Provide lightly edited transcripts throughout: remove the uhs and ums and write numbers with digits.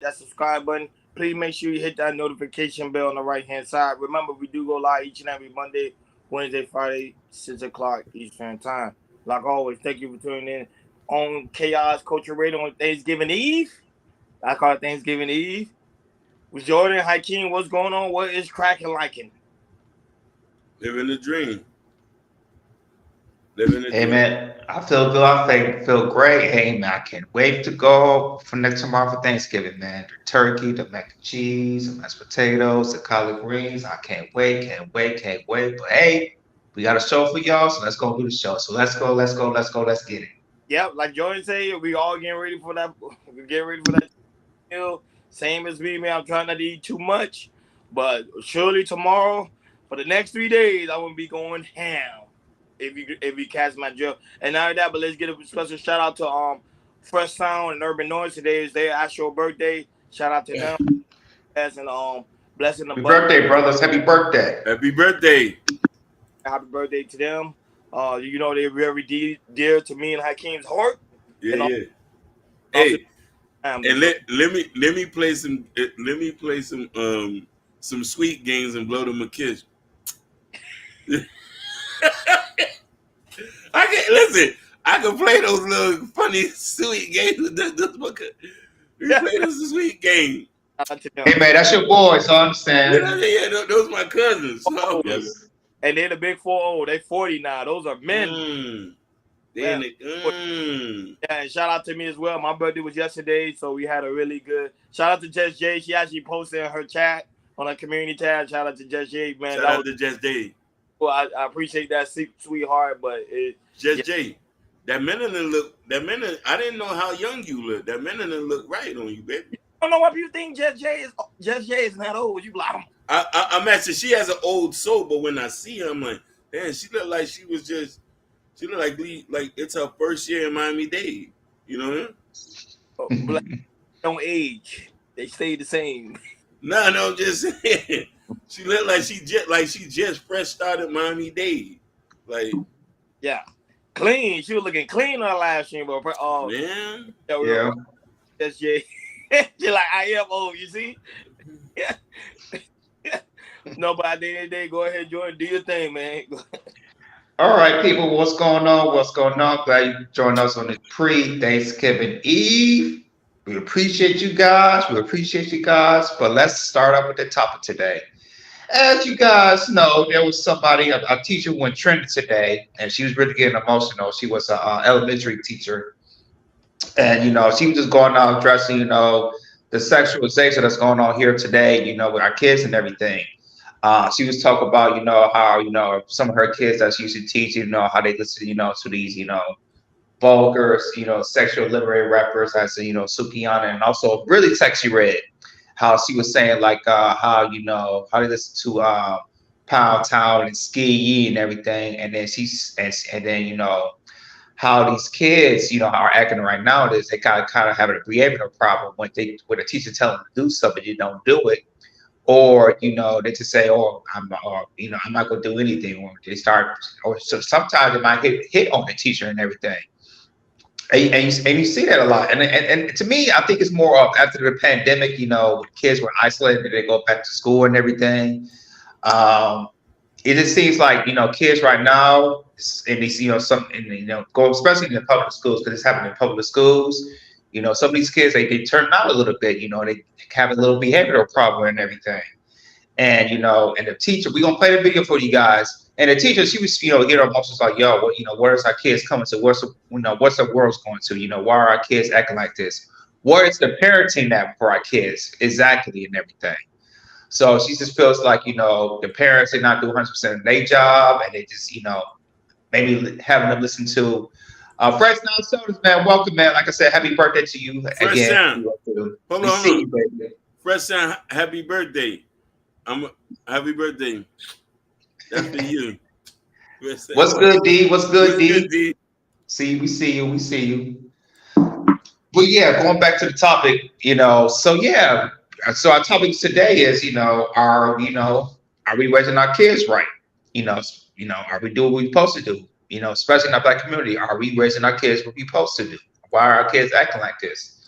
that subscribe button. Please make sure you hit that notification bell on the right hand side. Remember, we do go live each and every Monday, Wednesday, Friday, 6 o'clock Eastern time. Like always, thank you for tuning in on Chaos Culture Radio on Thanksgiving Eve. I call it Thanksgiving Eve. With Jordan, Hakeem, what's going on? What is cracking liking? Living the dream. Living the Hey dream. man, I feel good. I feel great. Hey man, I can't wait to go for next tomorrow for Thanksgiving, man. The turkey, the mac and cheese, the mashed potatoes, the collard greens. I can't wait, can't wait, can't wait. But hey, we got a show for y'all, so let's go do the show. So let's go, let's go, let's go, let's get it. Yep, like Jordan said, we all getting ready for that. We getting ready for that meal. Same as me, man. I'm trying not to eat too much, but surely tomorrow, for the next 3 days, I will be going ham. If you catch my drift. And not only that, but let's get a special shout out to Fresh Sound and Urban Noise. Today is their actual birthday. Shout out to them. And blessing Happy abundance. birthday, brothers. Happy birthday. Happy birthday. Happy birthday to them. They're very dear to me and Hakeem's heart. Yeah, And yeah. Hey, and let me play some sweet games and blow them a kiss. I can listen. I can play those little funny sweet games with this book. We play this sweet game. Hey man, that's your boy, so I understand. Those my cousins. So, Yes. And they're the big 4-0. They 40 now. Those are men. Yeah, and shout out to me as well. My birthday was yesterday, so we had a really good. Shout out to Jess J. She actually posted in her chat on her community tab. Shout out to Jess J. Man, Shout out to Jess J. Well, I appreciate that sweetheart, but Jess J. That minute, I didn't know how young you look. That minute look right on you, baby. I don't know why people think Jess J is not old. You like, I'm actually, she has an old soul, but when I see her, I'm like, damn, she looked like she was just. She look like it's her first year in Miami-Dade. You know what I mean? Black don't age. They stay the same. No, I'm just saying. She look like she just fresh started Miami-Dade. Like, yeah, clean. She was looking clean on her live stream, but man. Yeah. That's Jay. She like, I am old. You see? Yeah. No, but at the end of the day, go ahead, Jordan. Do your thing, man. All right, people, what's going on? What's going on? Glad you joined us on this pre-Thanksgiving Eve. We appreciate you guys. But let's start up with the topic today. As you guys know, there was somebody, a teacher went trending today, and she was really getting emotional. She was an elementary teacher. And, she was just going out addressing, the sexualization that's going on here today, with our kids and everything. She was talking about, how, some of her kids that she used to teach, how they listen, to these, vulgar, sexual literary rappers as, Sukiana, and also really sexy red. How she was saying like, how they listen to Pound Town and Ski Yee and everything, and then and then how these kids, are acting right now is they kind of have a behavioral problem when a teacher tell them to do something, you don't do it. Or they just say, "Oh, I'm not going to do anything." Or they start, or so sometimes they might hit on the teacher and everything. And you see that a lot. And to me, I think it's more of after the pandemic. When kids were isolated, they go back to school and everything. It just seems like kids right now, and these go especially in the public schools because it's happening in public schools. Some of these kids they turn out a little bit. They have a little behavioral problem and everything. And and the teacher, we're gonna play the video for you guys. And the teacher, she was getting emotions like, yo, where's our kids coming to? What's the world's going to? Why are our kids acting like this? Where is the parenting that for our kids exactly and everything? So she just feels like, the parents are not doing 100% of their job, and they just, maybe having them listen to Fresh Sound Sodas, man. Welcome, man. Like I said, happy birthday to you Fresh again. Sound. Hold on. You, Fresh Sound, happy birthday. Happy birthday. That's for you. What's good, D? What's good, D? Good, D? We see you. Well, yeah, going back to the topic, so yeah. So our topic today is, are we raising our kids right? Are we doing what we're supposed to do? Especially in our Black community, are we raising our kids what we're supposed to do? Why are our kids acting like this?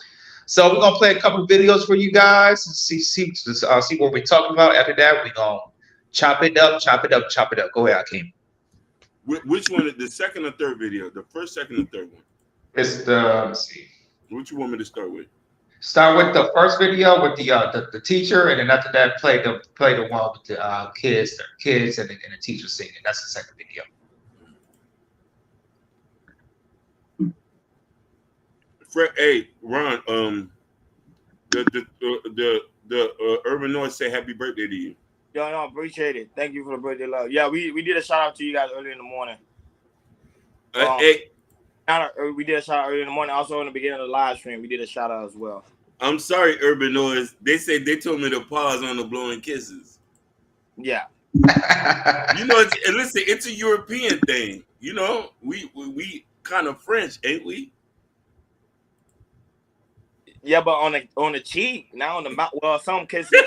So we're gonna play a couple of videos for you guys and see what we're talking about. After that, we're gonna chop it up, chop it up, chop it up. Go ahead, Akeem. Which one? The second or third video? The first, second, or third one? It's the let's see. What you want me to start with? Start with the first video with the teacher, and then after that, play the one with the kids, and the teacher singing. That's the second video. Hey, Ron. The Urban Noise say happy birthday to you. Yo, no, appreciate it. Thank you for the birthday love. Yeah, we did a shout out to you guys early in the morning. Hey, we did a shout out early in the morning. Also in the beginning of the live stream, we did a shout out as well. I'm sorry, Urban Noise. They told me to pause on the blowing kisses. Yeah. You know, listen, it's a European thing. You know, we kind of French, ain't we? Yeah, but on the cheek, not on the mouth. Well, some kisses.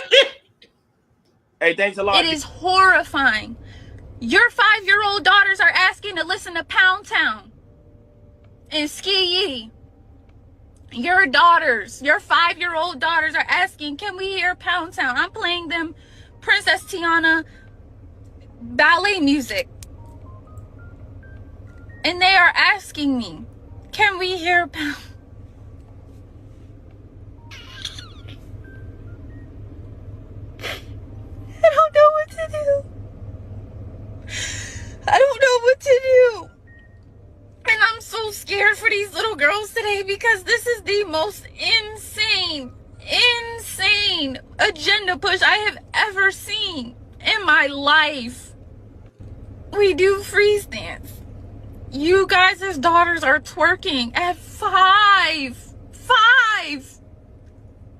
Hey, thanks a lot. It is horrifying. Your 5-year-old daughters are asking to listen to Pound Town and Ski Yee. Your 5-year-old daughters are asking, can we hear Pound Town? I'm playing them Princess Tiana ballet music. And they are asking me, can we hear Pound? I don't know what to do. I don't know what to do. And I'm so scared for these little girls today because this is the most insane agenda push I have ever seen in my life. We do freeze dance. You guys' daughters are twerking at 5. 5.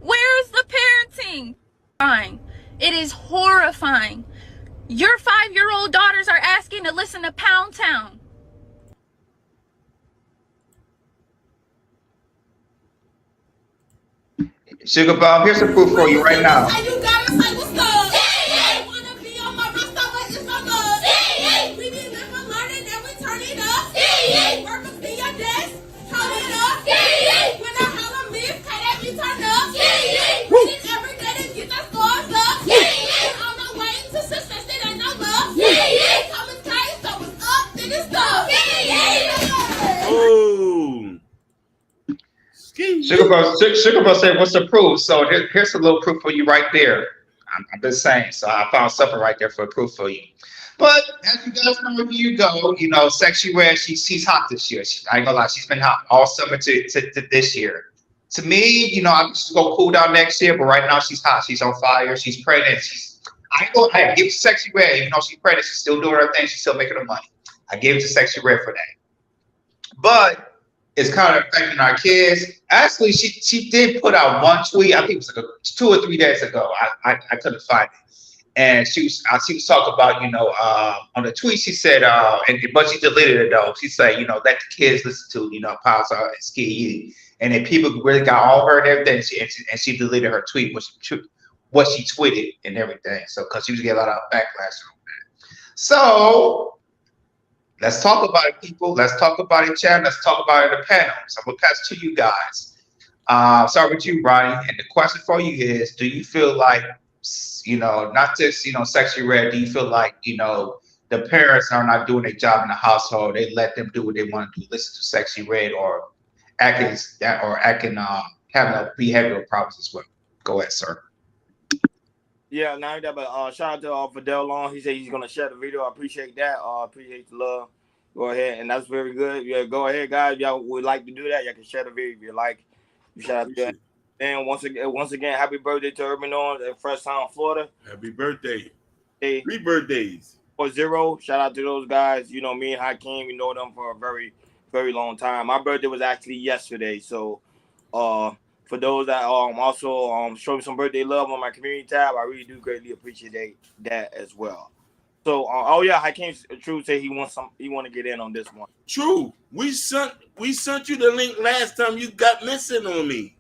Where's the parenting? Fine. It is horrifying. Your 5-year-old daughters are asking to listen to Pound Town. Sugar Bomb, here's some proof for you right now. You gotta say what's up. Hey, wanna be on my roster, but it's so good. Hey, we be living, learning, and we turn it up. Hey, work up to your desk, hold it up. Hey, when I holler miss, can that be turned up? Hey, reading every day to get the scores up. Hey, on the way to success, it ain't no love. Hey, coming tight, so it's up, then it's up. Hey, Oh. Sugar Buzz said, "What's the proof?" So here's a little proof for you right there. I'm just saying. So I found something right there for proof for you. But as you guys know, wherever you go, you know, Sexy Red, she's hot this year. I ain't gonna lie, she's been hot all summer to this year. To me, you know, I'm just gonna cool down next year. But right now, she's hot. She's on fire. She's pregnant. I give Sexy Red, even though she's pregnant, she's still doing her thing. She's still making her money. I give it to Sexy Red for that. But it's kind of affecting our kids. Actually, she did put out one tweet. I think it was like 2 or 3 days ago. I couldn't find it, and she was talking about, you know, on the tweet she said, but she deleted it though. She said, you know, let the kids listen to, you know, Power and Ski Yee. And then people really got all her and everything. She deleted her tweet, what she tweeted and everything. So because she was getting a lot of backlash on that. So let's talk about it, people. Let's talk about it, chat. Let's talk about it in the panel. So I'm gonna pass to you guys. Start with you, Ronnie. And the question for you is: do you feel like, you know, not just, you know, Sexy Red? Do you feel like, you know, the parents are not doing their job in the household? They let them do what they want to do, listen to Sexy Red, or having behavioral problems as well. Go ahead, sir. Yeah, now that, but shout out to Fidel Long. He said he's gonna share the video. I appreciate that. Appreciate the love. Go ahead, and that's very good. Yeah, go ahead, guys. Y'all would like to do that. Y'all can share the video if you like. You shout out to that. And once again, happy birthday to Urban Norms at Fresh Town, Florida. Happy birthday. Hey, 3 birthdays. 0. Shout out to those guys. You know, me and Hakeem, we know them for a very, very long time. My birthday was actually yesterday. So for those that also show me some birthday love on my community tab, I really do greatly appreciate that as well. So Hakeem True said he want to get in on this one. True. We sent you the link last time you got missing on me.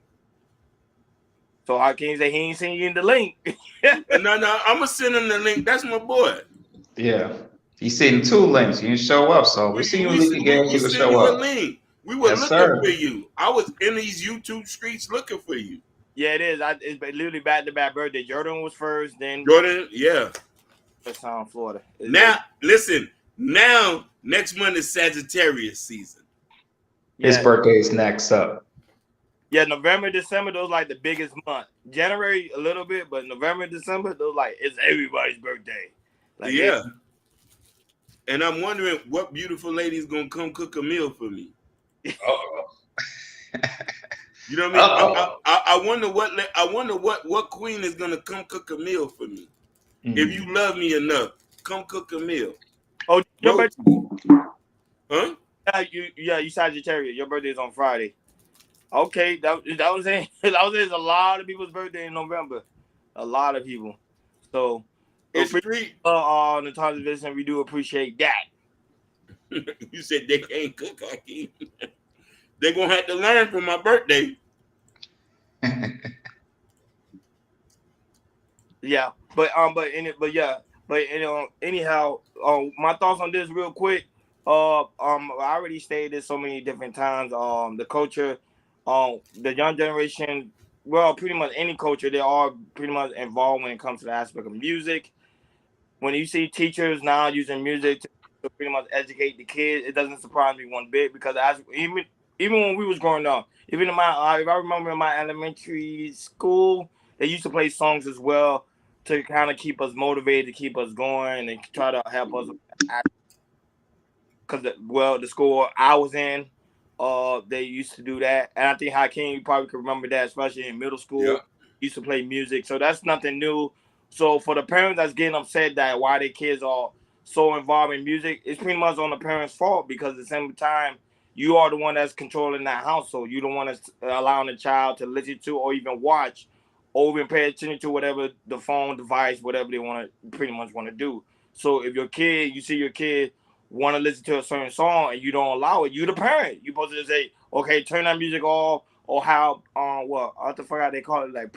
So Hakeem said he ain't seen you in the link. No, I'm gonna send him the link. That's my boy. Yeah. He sent 2 links. You didn't show up, so we see you link again. You can show up. Link. We were Yes, looking for sir. you. I was in these YouTube streets looking for you. Yeah, it is. It's literally back to back birthday. Jordan was first, then Jordan, yeah. Florida. Now, listen, now next month is Sagittarius season. His Yeah, birthday is next up. yeah. November, December, those like the biggest month. January a little bit, but November, December, those like it's everybody's birthday. Like Yeah. And I'm wondering what beautiful lady is gonna come cook a meal for me. Uh-oh. You know what I mean? Uh-oh. I wonder what queen is gonna come cook a meal for me. If Mm. you love me enough, come cook a meal. oh, your Bro, birthday? huh? You Sagittarius. Your birthday is on Friday. Okay, that was saying that was saying a lot of people's birthday in November. A lot of people. So, It's three. on the times of this, and we do appreciate that. You said they can't cook. I can't. They're gonna have to learn from my birthday. Yeah, anyhow, my thoughts on this real quick. I already stated this so many different times. The culture, the young generation, well, pretty much any culture, they are pretty much involved when it comes to the aspect of music. When you see teachers now using music to pretty much educate the kids, it doesn't surprise me one bit because even when we was growing up, even in my if I remember in my elementary school, they used to play songs as well to kind of keep us motivated, to keep us going, and try to help us. Because the school I was in, they used to do that, and I think Hakeem, you probably could remember that, especially in middle Yeah. school, used to play music. So that's nothing new. So for the parents that's getting upset that why their kids are so involved in music, it's pretty much on the parents' fault because at the same time you are the one that's controlling that household. You don't want to allowing the child to listen to or even watch or even pay attention to whatever the phone device, whatever they want to pretty much want to do. So if you see your kid want to listen to a certain song and you don't allow it, you the parent. You supposed to say, okay, turn that music off, or how what I forgot they call it, like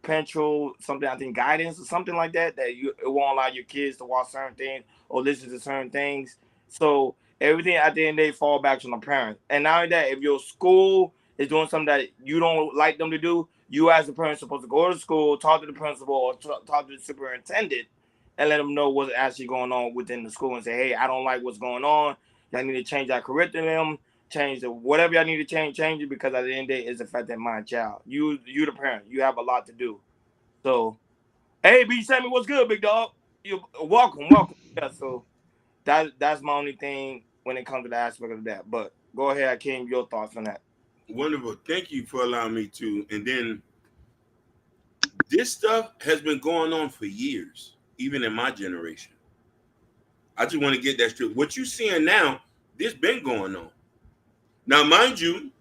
parental something, I think guidance or something like that, that it won't allow your kids to watch certain things or listen to certain things. So everything at the end of the day fall back on the parents. And not only that, if your school is doing something that you don't like them to do, you as a parent supposed to go to school, talk to the principal or talk to the superintendent and let them know what's actually going on within the school and say, hey, I don't like what's going on. Y'all need to change our curriculum, change the whatever y'all need to change it because at the end of the day, it's affecting my child. You the parent, you have a lot to do. So, hey, B Sammy, what's good, big dog? You welcome. Yeah, so that's my only thing when it comes to the aspect of that. But go ahead, Akeem, your thoughts on that. Wonderful. Thank you for allowing me to. And then this stuff has been going on for years, even in my generation. I just want to get that straight. What you seeing now, this been going on. Now, mind you,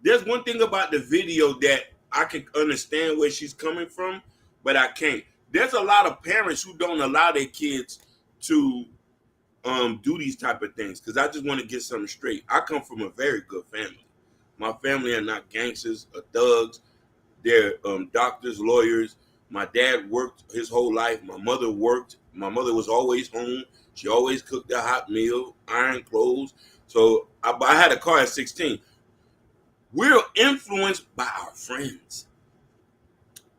there's one thing about the video that I can understand where she's coming from, but I can't. There's a lot of parents who don't allow their kids to do these type of things because I just want to get something straight. I come from a very good family. My family are not gangsters or thugs. They're doctors, lawyers. My dad worked his whole life. My mother worked. My mother was always home. She always cooked a hot meal, iron clothes. So I had a car at 16. We're influenced by our friends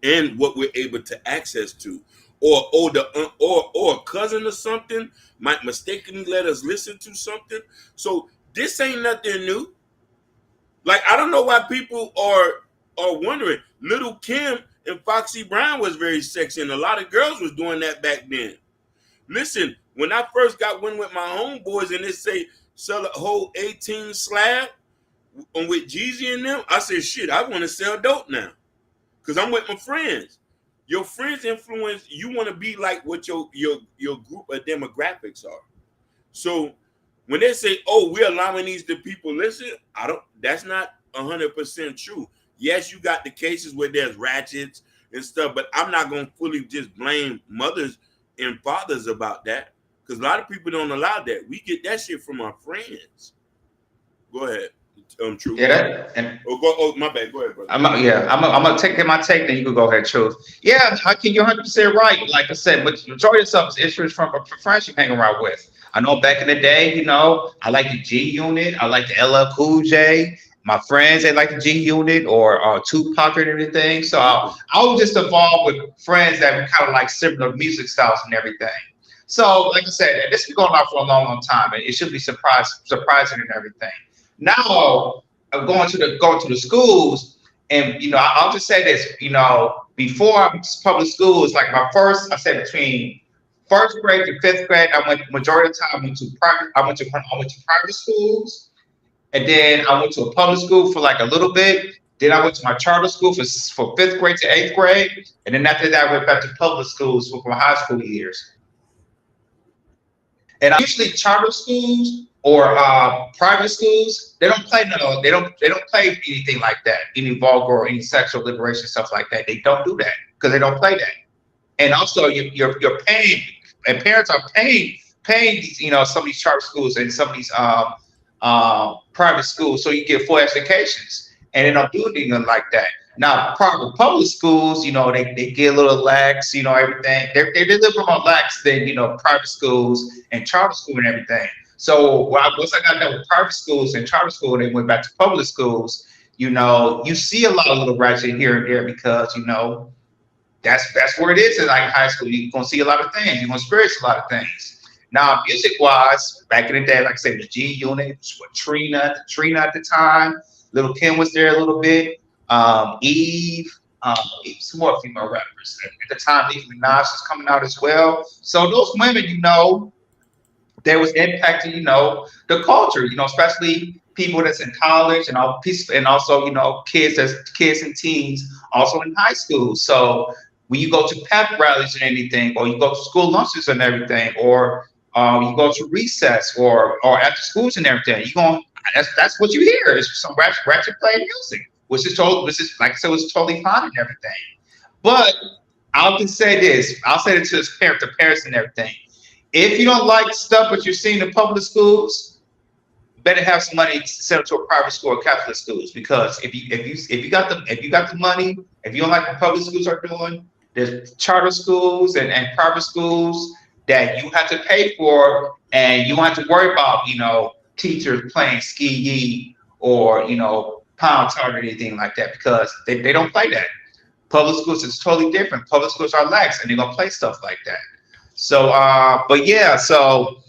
and what we're able to access to. Or a cousin or something might mistakenly let us listen to something. So this ain't nothing new. Like I don't know why people are wondering. Little Kim and Foxy Brown was very sexy, and a lot of girls was doing that back then. Listen, when I first got one with my homeboys and they say sell a whole 18 slab with Jeezy in them, I said, shit, I want to sell dope now. Because I'm with my friends. Your friends influence, you want to be like what your group of demographics are. So when they say, oh, we're allowing these to people listen, that's not 100% true. Yes, you got the cases where there's ratchets and stuff, but I'm not going to fully just blame mothers and fathers about that because a lot of people don't allow that. We get that shit from our friends. Go ahead. True. Yeah, that, and Oh, my bad. Go ahead, brother. I'm gonna take my take. Then you can go ahead, Truth. Yeah, how can you 100% right? Like I said, but majority of stuff is issues from friends you hang around with. I know back in the day, I like the G Unit. I like the LL Cool J. My friends, they like the G Unit or Tupac and everything. So I was just involved with friends that were kind of like similar music styles and everything. So, like I said, this has been going on for a long, long time, and it should be surprising and everything. Now, I'm going to the schools, and I'll just say this. Before I went to public schools, like I said between first grade to fifth grade, I went majority of the time. I went to private schools, and then I went to a public school for like a little bit. Then I went to my charter school for fifth grade to eighth grade, and then after that, I went back to public schools for my high school years. And usually charter schools or private schools, they don't play no, they don't play anything like that, any vulgar or any sexual liberation stuff like that. They don't do that because they don't play that. And also you're paying, and parents are paying these, some of these charter schools and some of these private schools so you get full educations, and they don't do anything like that. Now, private public schools, they get a little lax, everything. They're a little bit more lax than, private schools and charter school and everything. So once I got done with private schools and charter school and then went back to public schools, you see a lot of little ratchet here and there because, that's where it is in like high school. You're gonna see a lot of things. You're gonna experience a lot of things. Now, music wise, back in the day, like I said, the G Unit with Trina at the time. Little Kim was there a little bit. Eve, some more female rappers. At the time, Nicki Minaj was coming out as well. So those women, they was impacting, the culture, especially people that's in college and also, kids and teens also in high school. So when you go to pep rallies and anything, or you go to school lunches and everything, or you go to recess or after schools and everything, that's what you hear is some ratchet play music, which is like I said, was totally fine and everything. But I'll just say this, I'll say it to the parents and everything. If you don't like stuff that you're seeing in public schools, better have some money to send it to a private school or Catholic schools. Because if you got the money, if you don't like what public schools are doing, there's charter schools and private schools that you have to pay for, and you don't have to worry about teachers playing ski yee or pound tart or anything like that, because they don't play that. Public schools is totally different. Public schools are lax and they're gonna play stuff like that. So but yeah, so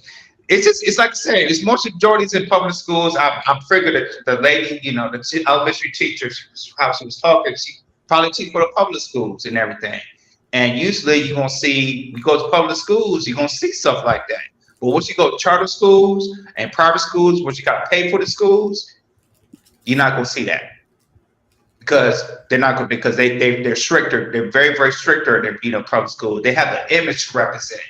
it's like I said, it's more majorities in public schools. I figured that the lady, the elementary teacher, how she was talking, she probably teach for the public schools and everything. And usually you're gonna see, you go to public schools, you're gonna see stuff like that. But once you go to charter schools and private schools, once you gotta pay for the schools, you're not gonna see that. Because they're not going, because they're stricter. They're very, very stricter than public school. They have the image to represent.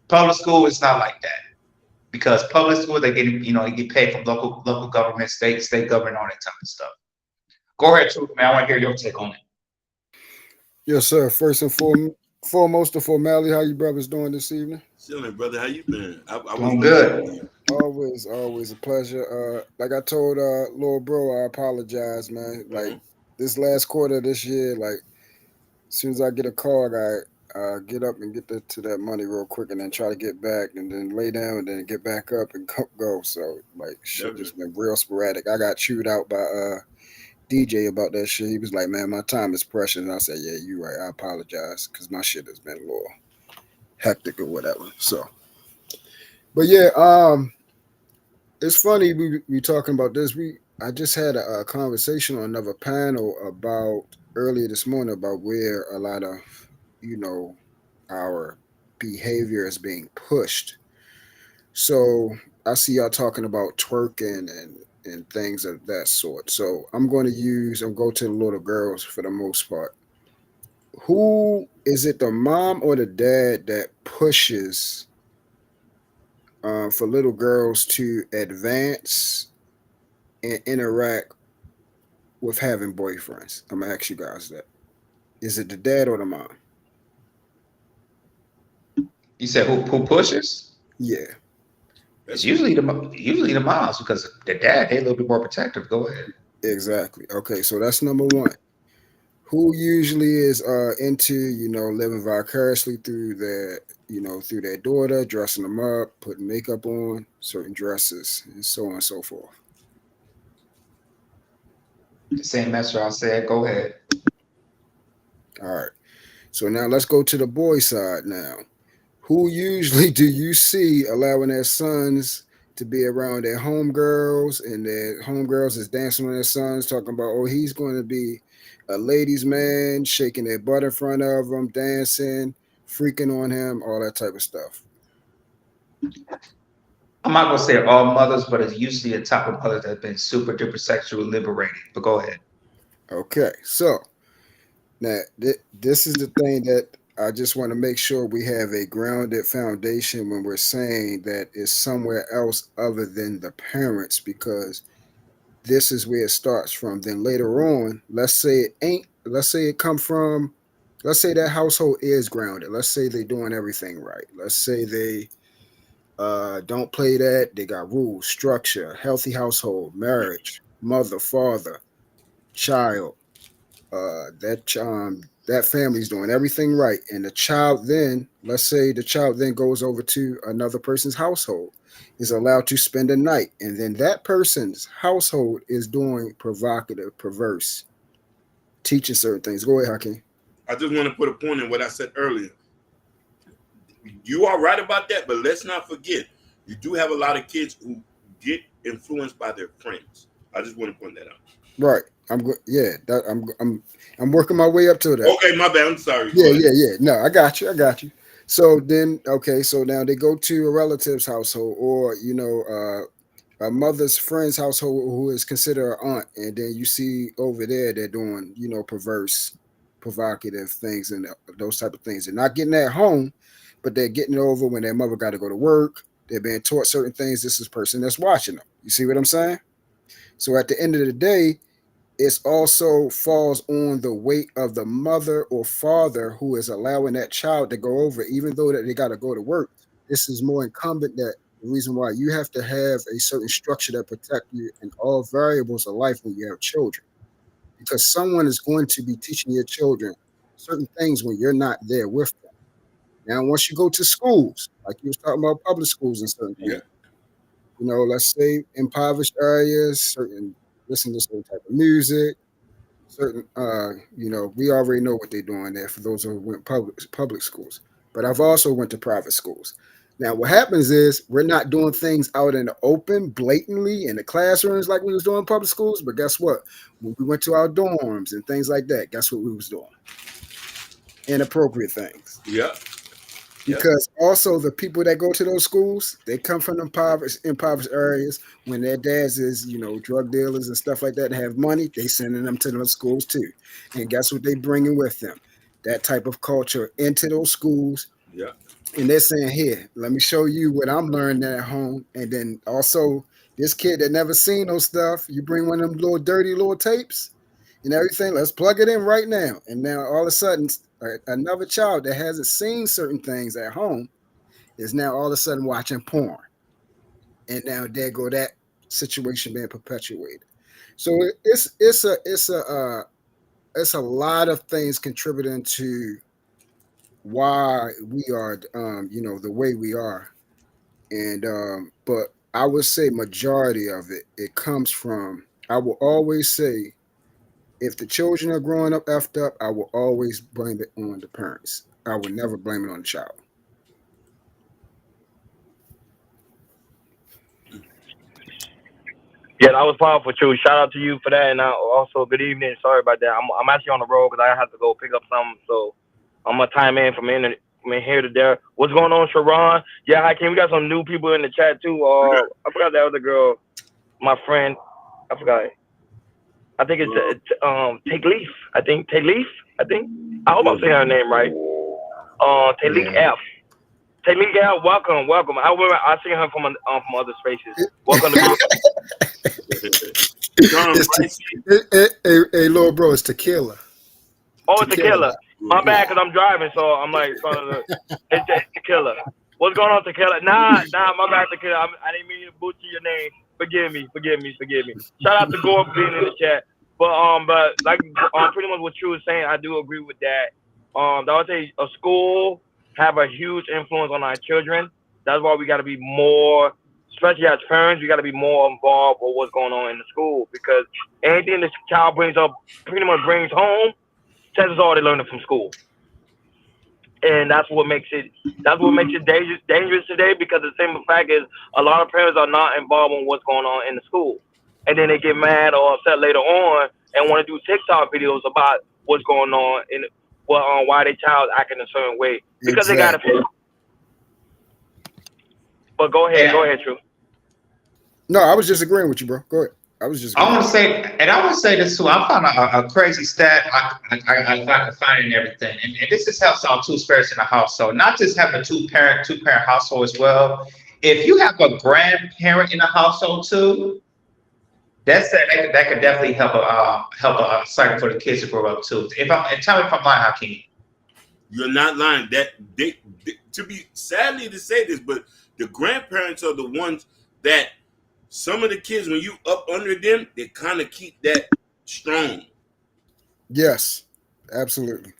Public school is not like that, because public school they get paid from local government, state government, all that type of stuff. Go ahead, Truth, man. I want to hear your take on it. Yes, sir. First and foremost, the formality. How you brothers doing this evening? Chilling, brother. How you been? I was Doing good. Always a pleasure. Like I told little bro, I apologize, man. Like this last quarter of this year, like as soon as I get a call, I get up and get to that money real quick, and then try to get back, and then lay down, and then get back up and go. So like shit just been real sporadic. I got chewed out by DJ about that shit. He was like, "Man, my time is precious," and I said, "Yeah, you right. I apologize because my shit has been a little hectic or whatever." So, but yeah, it's funny we talking about this. I just had a conversation on another panel about earlier this morning about where a lot of our behavior is being pushed. So I see y'all talking about twerking and things of that sort. So I'm going to go to the little girls for the most part. Who is it, the mom or the dad that pushes for little girls to advance and interact with having boyfriends? I'm gonna ask you guys that. Is it the dad or the mom? You said who pushes? Yeah. It's usually the moms, because the dad, they a little bit more protective. Go ahead. Exactly. Okay, so that's number one. Who usually is into, living vicariously through through their daughter, dressing them up, putting makeup on, certain dresses, and so on and so forth. The same answer I said. Go ahead. All right. So now let's go to the boy side now. Who usually do you see allowing their sons to be around their homegirls, and their homegirls is dancing with their sons, talking about, oh, he's going to be a ladies' man, shaking their butt in front of them, dancing, freaking on him, all that type of stuff. I'm not gonna say all mothers, but it's usually a type of mother that's been super duper sexually liberated. But go ahead. Okay, so now this is the thing that I just want to make sure we have a grounded foundation when we're saying that it's somewhere else other than the parents, because this is where it starts from. Then later on, let's say it ain't, let's say it come from, let's say that household is grounded. Let's say they're doing everything right. Let's say they don't play that. They got rules, structure, healthy household, marriage, mother, father, child. That family's doing everything right, and the child then, let's say the child then goes over to another person's household, is allowed to spend a night, and then that person's household is doing provocative, perverse, teaching certain things. Go ahead, Hakeem. I just want to put a point in what I said earlier. You are right about that, but let's not forget, you do have a lot of kids who get influenced by their friends. I just want to point that out. Right. Yeah. I'm working my way up to that. Okay, my bad. I'm sorry. Yeah. No, I got you. So then, okay. So now they go to a relative's household, or a mother's friend's household, who is considered an aunt, and then you see over there they're doing, perverse, provocative things and those type of things. They're not getting that at home, but they're getting it over when their mother got to go to work. They're being taught certain things. This is a person that's watching them. You see what I'm saying? So at the end of the day, it also falls on the weight of the mother or father who is allowing that child to go over, even though that they got to go to work. This is more incumbent that the reason why you have to have a certain structure that protect you in all variables of life when you have children, because someone is going to be teaching your children certain things when you're not there with them. Now, once you go to schools, like you was talking about public schools and certain things, let's say impoverished areas, certain listen to certain type of music, certain we already know what they're doing there for those who went public schools. But I've also went to private schools. Now what happens is we're not doing things out in the open blatantly in the classrooms like we was doing in public schools, but guess what? When we went to our dorms and things like that, guess what we was doing? Inappropriate things. Yeah. Because also the people that go to those schools, they come from impoverished areas. When their dads is, drug dealers and stuff like that and have money, they sending them to those schools too. And guess what they bringing with them? That type of culture into those schools. Yeah. And they're saying, here, let me show you what I'm learning at home. And then also this kid that never seen no stuff, you bring one of them little dirty little tapes and everything. Let's plug it in right now. And now all of a sudden, another child that hasn't seen certain things at home is now all of a sudden watching porn. And now there go that situation being perpetuated. So it's a lot of things contributing to why we are the way we are. And but I would say majority of it comes from, I will always say, if the children are growing up effed up, I will always blame it on the parents. I will never blame it on the child. Yeah, that was powerful, too. Shout out to you for that, and also good evening. Sorry about that. I'm actually on the road because I have to go pick up something, so I'm gonna time in from here to there. What's going on, Sharon? Yeah, Hakeem, we got some new people in the chat too. I forgot the other girl, my friend. I forgot. I think it's Take Leaf. I think Take Leaf. I hope I'm saying her name right. Take Leaf F. Take Leaf F. Welcome. I seen her from other spaces. Welcome to. Hey, little bro, it's tequila. Oh, it's tequila. My bad, because I'm driving, so I'm like, it's tequila. What's going on, tequila? Nah, my bad, tequila. I didn't mean to butcher your name. Forgive me. Shout out to Gore being in the chat. But like pretty much what you were saying, I do agree with that. I would say a school have a huge influence on our children. That's why we got to be more, especially as parents, we got to be more involved with what's going on in the school because anything this child brings up, pretty much brings home, chances are they learn it from school, and that's what makes it dangerous today because the simple fact is a lot of parents are not involved in what's going on in the school, and then they get mad or upset later on and want to do TikTok videos about what's going on and why their child acting a certain way because they got to. Exactly. But go And ahead, True. No, I was just agreeing with you, bro. Go ahead. I was just I agreeing. want to say, and I want to say this too. I found a crazy stat I can find in everything, and this just helps out two spirits in the household. Not just having a two parent household as well. If you have a grandparent in the household too, that could definitely help a cycle for the kids to grow up too. If I and tell me if I'm lying, Hakeem. You're not lying. That they to be sadly to say this, but the grandparents are the ones that some of the kids when you up under them, they kind of keep that strong. Yes, absolutely,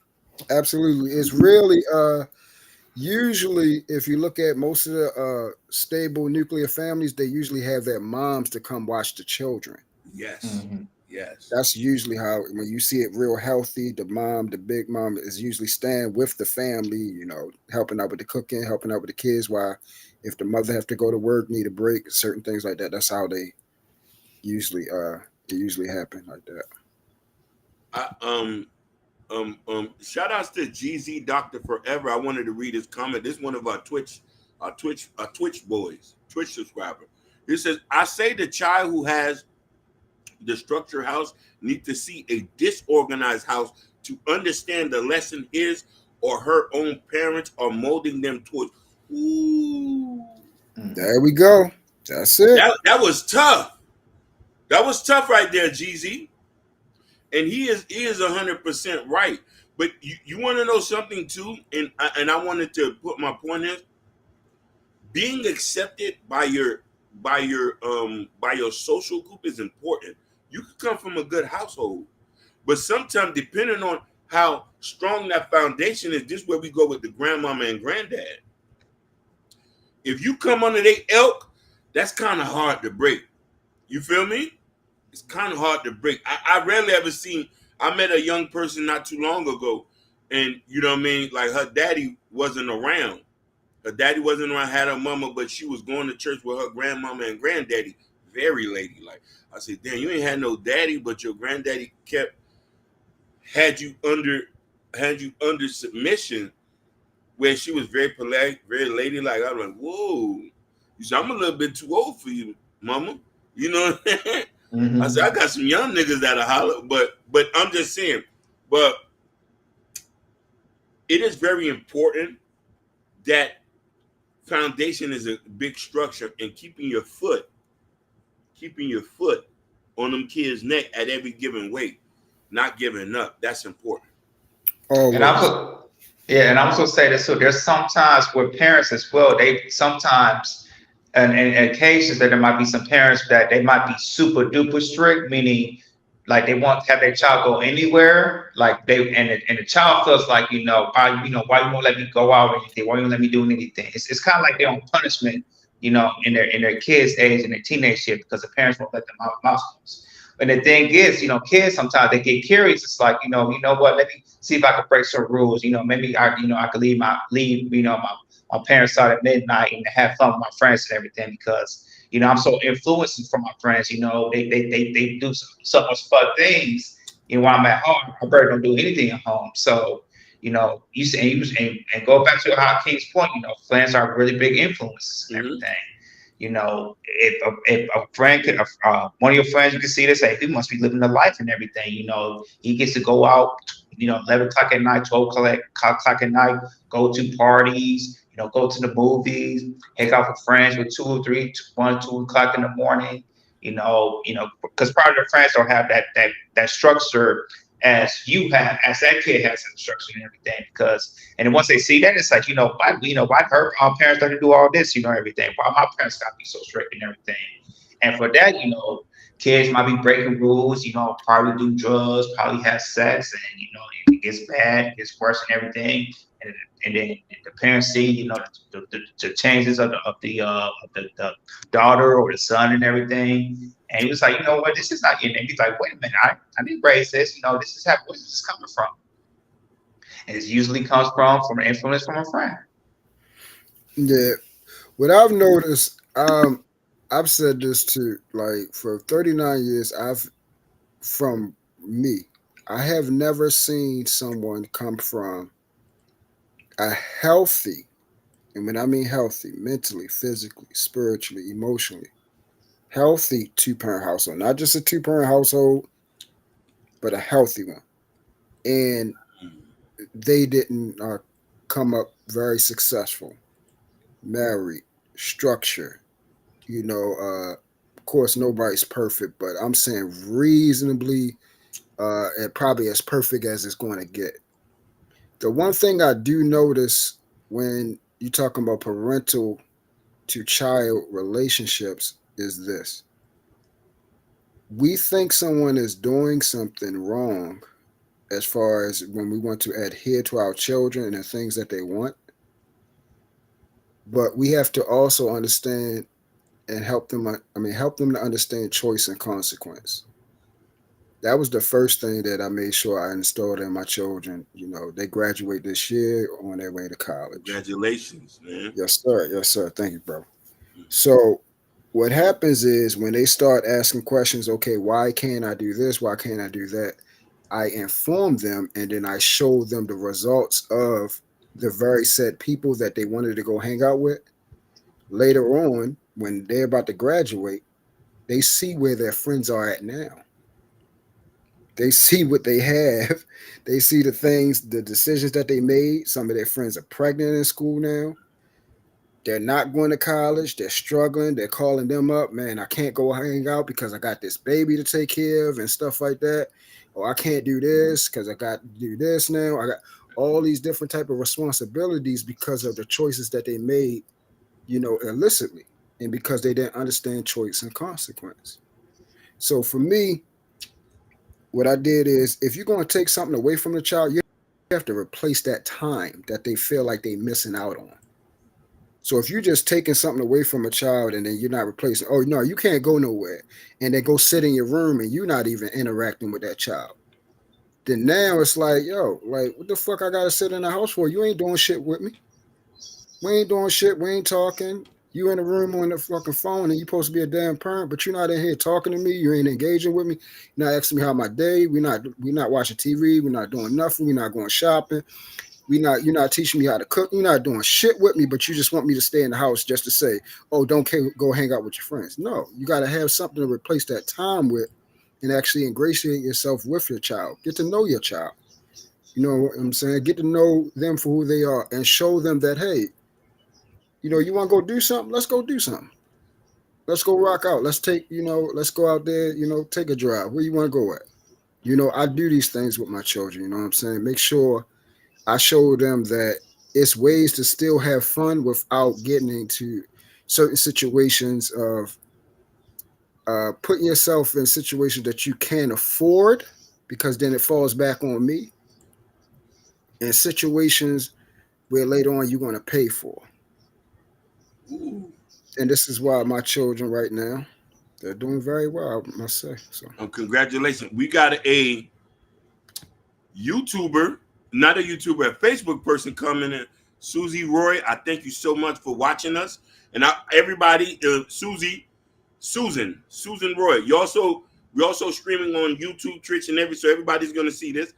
absolutely. It's really usually if you look at most of the stable nuclear families, they usually have their moms to come watch the children. Yes, Hmm. yes. That's usually how when you see it real healthy, the mom, the big mom is usually staying with the family, helping out with the cooking, helping out with the kids. While if the mother have to go to work, need a break, certain things like that. That's how they usually it usually happen like that. I, shout outs to GZ Doctor Forever. I wanted to read his comment. This is one of our Twitch boys, Twitch subscriber. He says, "I say the child who has the structured house need to see a disorganized house to understand the lesson his or her own parents are molding them towards." Ooh, Hmm. There we go. That's it. that was tough. That was tough right there, GZ. And he is 100% right. But you want to know something too, and I wanted to put my point in. Being accepted by your social group is important. You could come from a good household, but sometimes depending on how strong that foundation is, this is where we go with the grandmama and granddad. If you come under their elk, that's kind of hard to break. You feel me? It's kind of hard to break. I rarely ever seen. I met a young person not too long ago, and you know what I mean. Like her daddy wasn't around. Her daddy wasn't around. Had her mama, but she was going to church with her grandmama and granddaddy. Very ladylike. I said, "Damn, you ain't had no daddy, but your granddaddy had you under had you under submission." Where she was very polite, very ladylike. I was like, "Whoa." You said, "I'm a little bit too old for you, mama." You know. I said, "I Hmm. got some young niggas that'll holler," but I'm just saying. But it is very important that foundation is a big structure and keeping your foot on them kids' neck at every given weight, not giving up. That's important. And I Always. put Yeah, and I also say this too. There's sometimes with parents as well. They sometimes, and in occasions that there might be some parents that they might be super duper strict, meaning like they want to have their child go anywhere, like and the child feels like why you won't let me go out or anything, why you won't let me do anything. It's kind of like they're on punishment, in their kids' age and their teenage year because the parents won't let them out of house. And the thing is, kids sometimes they get curious. It's like, what? Let me see if I can break some rules. Maybe I could leave my parents out at midnight and have fun with my friends and everything because I'm so influenced from my friends. They do so much fun things. While I'm at home, I barely don't do anything at home. So and go back to King's point. Friends are really big influences and Mm-hmm. everything. If a friend could, one of your friends, you can see this, hey, he must be living the life and everything. He gets to go out, 11 o'clock at night, 12 o'clock at night, go to parties, go to the movies, hang out with friends with 2 o'clock in the morning. Because part of the friends don't have that structure as you have, as that kid has the structure and everything. And then once they see that, it's like, why her parents don't do all this, everything. Why my parents got to be so strict and everything. And for that, kids might be breaking rules, probably do drugs, probably have sex, and it gets bad, it gets worse and everything. And, and then the parents see, the changes of the daughter or the son and everything. And he was like, you know what, this is not getting. And he's like, wait a minute, I didn't raise this. This is where is this coming from? And it usually comes from influence from a friend. Yeah. What I've noticed, I've said this too. Like for 39 years, from me, I have never seen someone come from a healthy, and when I mean healthy, mentally, physically, spiritually, emotionally, healthy two-parent household, not just a two-parent household, but a healthy one. And they didn't come up very successful, married, structure. Of course, nobody's perfect, but I'm saying reasonably, and probably as perfect as it's going to get. The one thing I do notice when you're talking about parental to child relationships is this: we think someone is doing something wrong as far as when we want to adhere to our children and the things that they want. But we have to also understand and help them to understand choice and consequence. That was the first thing that I made sure I installed in my children. They graduate this year on their way to college. Congratulations, man. Yes, sir. Yes, sir. Thank you, bro. So what happens is when they start asking questions, okay, why can't I do this? Why can't I do that? I inform them and then I show them the results of the very said people that they wanted to go hang out with. Later on, when they're about to graduate, they see where their friends are at now. They see what they have. They see the things, the decisions that they made. Some of their friends are pregnant in school now. They're not going to college. They're struggling. They're calling them up. Man, I can't go hang out because I got this baby to take care of and stuff like that. Or I can't do this because I got to do this now. I got all these different type of responsibilities because of the choices that they made, illicitly, and because they didn't understand choice and consequence. So for me, what I did is, if you're going to take something away from the child, you have to replace that time that they feel like they're missing out on. So if you're just taking something away from a child and then you're not replacing, oh no, you can't go nowhere, and then go sit in your room and you're not even interacting with that child, then now it's like, yo, like what the fuck I gotta sit in the house for? You ain't doing shit with me. We ain't doing shit. We ain't talking. You in the room on the fucking phone and you supposed to be a damn parent, but you're not in here talking to me. You ain't engaging with me. You're not asking me how my day. We're not watching TV. We're not doing nothing. We're not going shopping. You're not teaching me how to cook. You're not doing shit with me, but you just want me to stay in the house just to say, oh, don't go hang out with your friends. No, you got to have something to replace that time with and actually ingratiate yourself with your child. Get to know your child. You know what I'm saying? Get to know them for who they are and show them that, hey, you want to go do something? Let's go do something. Let's go rock out. Let's go out there, take a drive. Where you want to go at? I do these things with my children, you know what I'm saying? Make sure I show them that it's ways to still have fun without getting into certain situations of putting yourself in situations that you can't afford, because then it falls back on me, and situations where later on you're going to pay for. Ooh. And this is why my children right now, they're doing very well, I must say. So Congratulations. We got a YouTuber, not a YouTuber, a Facebook person coming in. Susie Roy, I thank you so much for watching us. And everybody, Susan Roy. We're also streaming on YouTube, Twitch, and so everybody's gonna see this.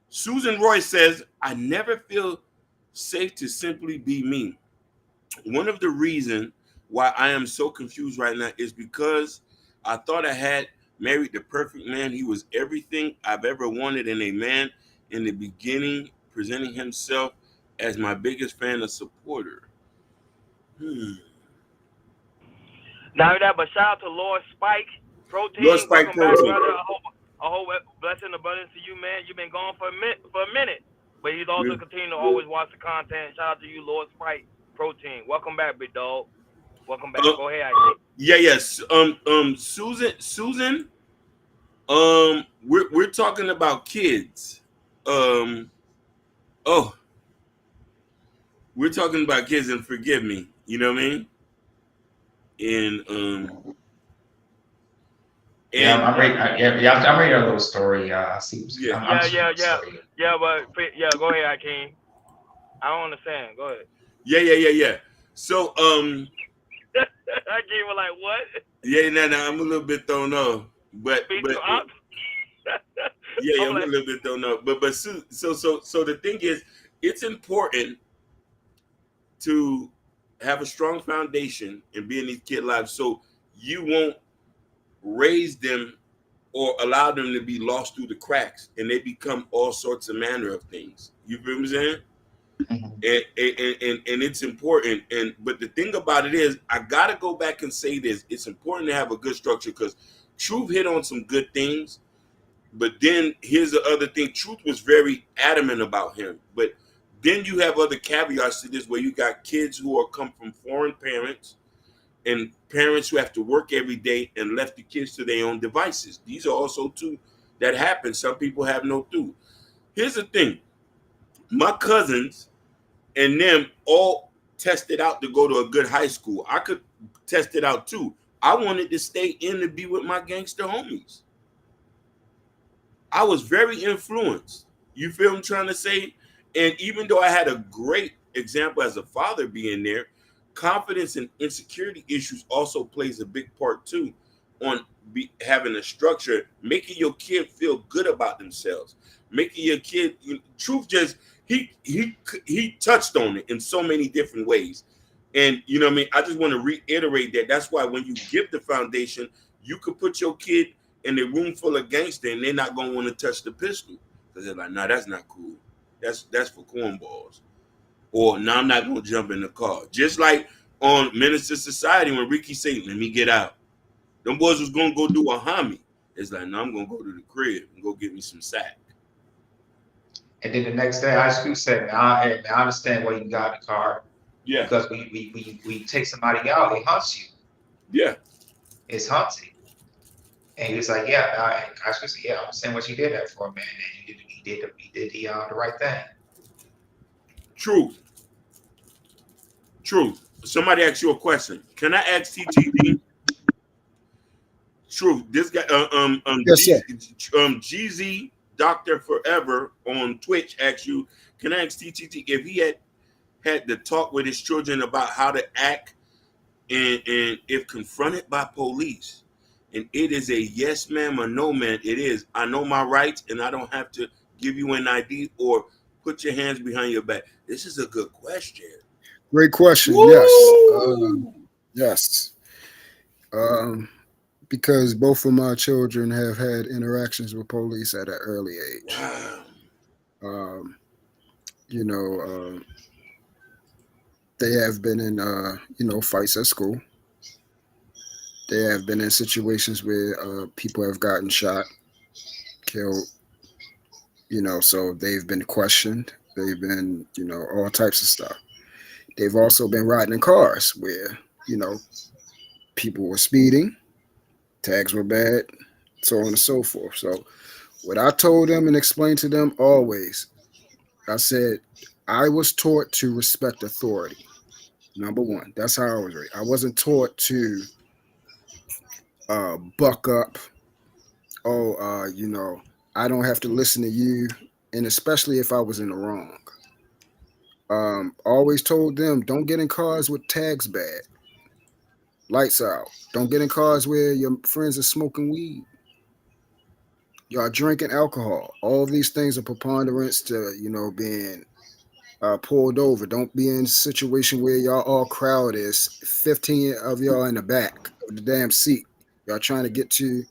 Susan Roy says, I never feel safe to simply be me. One of the reasons why I am so confused right now is because I thought I had married the perfect man. He was everything I've ever wanted in a man in the beginning, presenting himself as my biggest fan and supporter. Now that, but shout out to Lord Spike Protein. Lord Spike Welcome back, Protein. brother. A whole blessing abundance to you, man. You've been gone for a minute, but he's also continuing to always watch the content. Shout out to you, Lord Spike Protein. Welcome back, big dog. Welcome back. Go ahead, Isaac. Yeah, yes. Susan. We're talking about kids. Um, oh, we're talking about kids, and forgive me. You know what I mean? And Yeah, and I'm reading. Yeah, I'm reading a little story. I see. yeah, I'm Yeah, just yeah, reading a yeah, story. yeah. But yeah, go ahead, Akeem. I don't understand. Go ahead. yeah. So Akeem was like, what? yeah, now I'm a little bit thrown off, Me too. yeah, I'm I'm a like, little bit thrown off. But so the thing is, it's important to have a strong foundation and be in these kids' lives, so you won't raise them or allow them to be lost through the cracks and they become all sorts of manner of things. You feel what I'm saying? Mhm. And it's important. And but the thing about it is, I gotta go back and say this: it's important to have a good structure because Truth hit on some good things, but then here's the other thing: Truth was very adamant about him, but then you have other caveats to this where you got kids who are come from foreign parents and parents who have to work every day and left the kids to their own devices. These are also two that happen. Some people have no clue. Here's the thing: my cousins and them all tested out to go to a good high school. I could test it out too. I wanted to stay in to be with my gangster homies. I was very influenced. You feel what I'm trying to say? And even though I had a great example as a father being there, confidence and insecurity issues also plays a big part too on having a structure, making your kid feel good about themselves, making your kid. Truth just he touched on it in so many different ways, and you know what I mean. I just want to reiterate that. That's why when you give the foundation, you could put your kid in a room full of gangsters, and they're not gonna want to touch the pistol because they're like, "Nah, that's not cool. That's for cornballs." Or, "No, I'm not gonna jump in the car." Just like on Minister Society when Ricky said, "Let me get out." Them boys was gonna go do a homie. It's like, "No, I'm gonna go to the crib and go get me some sack." And then the next day, Ice Cube said, "Man, I understand why you got in the car Yeah, because we take somebody out, it hunts you. yeah, It's hunting." And he was like, "Yeah." And Ice Cube said, "Yeah, I understand what you did that for, man. And you did the right thing." truth, truth. Somebody asked you a question. Can I ask TTD? Truth. This guy, Yes, sir. GZ Doctor Forever on Twitch asked you, can I ask TTT if he had to talk with his children about how to act and if confronted by police, and it is a yes ma'am or no ma'am, it is. I know my rights and I don't have to give you an ID or put your hands behind your back. This is a good question. Great question. Yes. Woo! Yes. Um, because both of my children have had interactions with police at an early age. Wow. Um, you know, they have been in, fights at school. They have been in situations where people have gotten shot, killed. So they've been questioned. They've been, all types of stuff. They've also been riding in cars where, you know, people were speeding, tags were bad, so on and so forth. So what I told them and explained to them always, I said, I was taught to respect authority. Number one, that's how I was raised. I wasn't taught to buck up. Oh, I don't have to listen to you, and especially if I was in the wrong. Always told them, don't get in cars with tags bad, lights out. Don't get in cars where your friends are smoking weed. Y'all drinking alcohol. All of these things are preponderance to, being pulled over. Don't be in a situation where y'all all crowd is 15 of y'all in the back of the damn seat. Y'all trying to get to,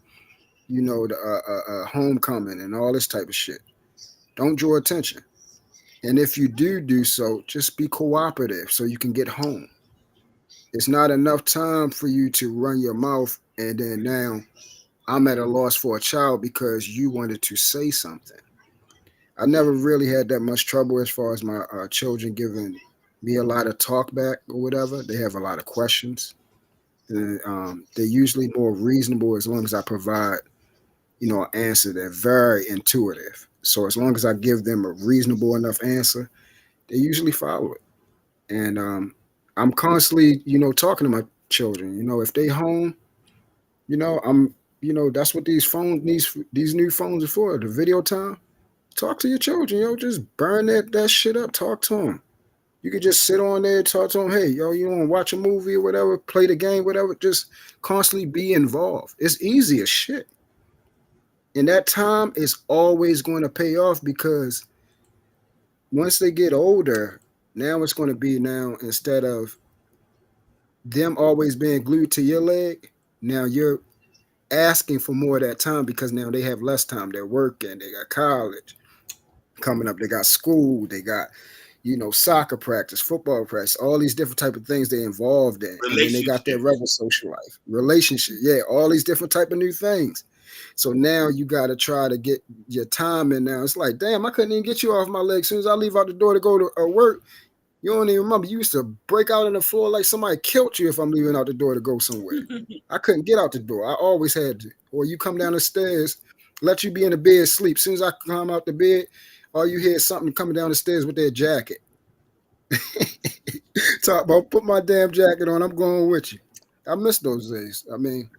the homecoming and all this type of shit. Don't draw attention. And if you do so, just be cooperative so you can get home. It's not enough time for you to run your mouth and then now I'm at a loss for a child because you wanted to say something. I never really had that much trouble as far as my children giving me a lot of talk back or whatever. They have a lot of questions. They're usually more reasonable as long as I provide, an answer that's very intuitive. So as long as I give them a reasonable enough answer, they usually follow it. And I'm constantly, talking to my children. If they home, I'm, that's what these new phones are for. The video time. Talk to your children, Just burn that shit up. Talk to them. You could just sit on there, talk to them. Hey, you want to watch a movie or whatever, play the game, whatever. Just constantly be involved. It's easy as shit. And that time is always going to pay off because once they get older, now it's going to be now instead of them always being glued to your leg, now you're asking for more of that time because now they have less time. They're working, they got college coming up, they got school, they got soccer practice, football practice, all these different type of things they involved in. And then they got their regular social life, relationship, all these different type of new things. So now you got to try to get your time in now. It's like, damn, I couldn't even get you off my leg. As soon as I leave out the door to go to work, you don't even remember. You used to break out on the floor like somebody killed you if I'm leaving out the door to go somewhere. I couldn't get out the door. I always had to. Or you come down the stairs, let you be in the bed, sleep. As soon as I come out the bed, all you hear is something coming down the stairs with their jacket. Talk about put my damn jacket on. I'm going with you. I miss those days. I mean,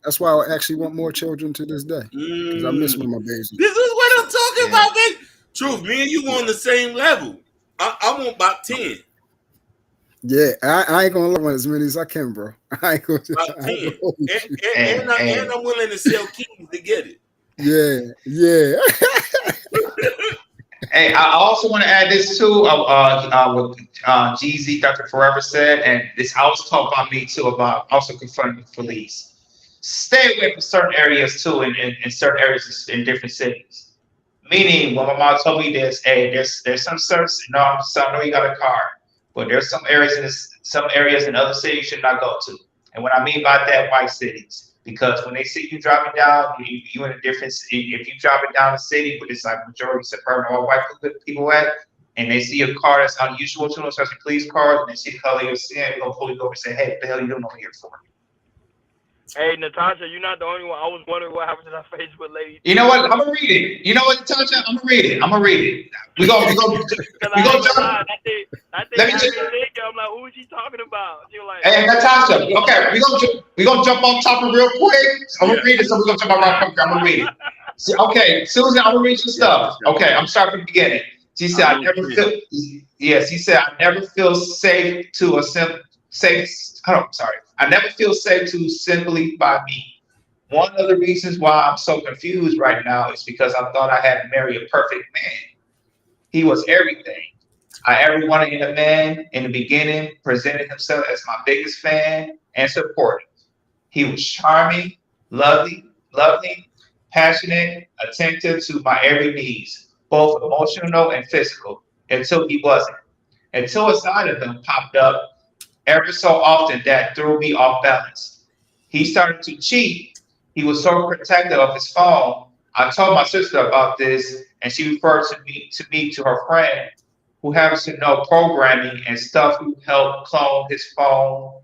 that's why I actually want more children to this day. Because I miss when my babies. This is what I'm talking about, man. Truth, me and you on the same level. I want about 10. Yeah, I ain't gonna love as many as I can, bro. I ain't gonna about 10. And I'm willing to sell keys to get it. Yeah. Hey, I also want to add this too. What GZ Dr. Forever said, and this also talked about me too about also confronting the police. Stay away from certain areas too, in certain areas in different cities. Meaning, when my mom told me this, hey, there's some service. No, I know you got a car, but there's some areas in other cities you should not go to. And what I mean by that, white cities, because when they see you driving down, you in a different. If you driving down the city, but it's like majority suburban or white people at, and they see a car that's unusual to them, especially police cars, and they see the color of your skin, they're gonna pull you over and say, "Hey, what the hell you doing over here for?" Hey, Natasha, you're not the only one. I was wondering what happened to that Facebook lady. You know what? I'm gonna read it. You know what, Natasha? I'm gonna read it. We go jump. Let me just. I'm like, who is she talking about? She was like, hey, Natasha. Okay, we gonna jump on top of real quick. I'm gonna read it, so we're gonna jump on right quick. I'm gonna read it. See, okay, Susan, I'm gonna read your stuff. Okay, I'm starting from the beginning. She said, I never feel safe to I never feel safe to simply by me. One of the reasons why I'm so confused right now is because I thought I had married a perfect man. He was everything I ever wanted in a man. In the beginning, presented himself as my biggest fan and supporter. He was charming, lovely, passionate, attentive to my every needs, both emotional and physical, until he wasn't. Until a side of him popped up ever so often that threw me off balance. He started to cheat. He was so protective of his phone. I told my sister about this, and she referred to her friend who happens to know programming and stuff, who helped clone his phone,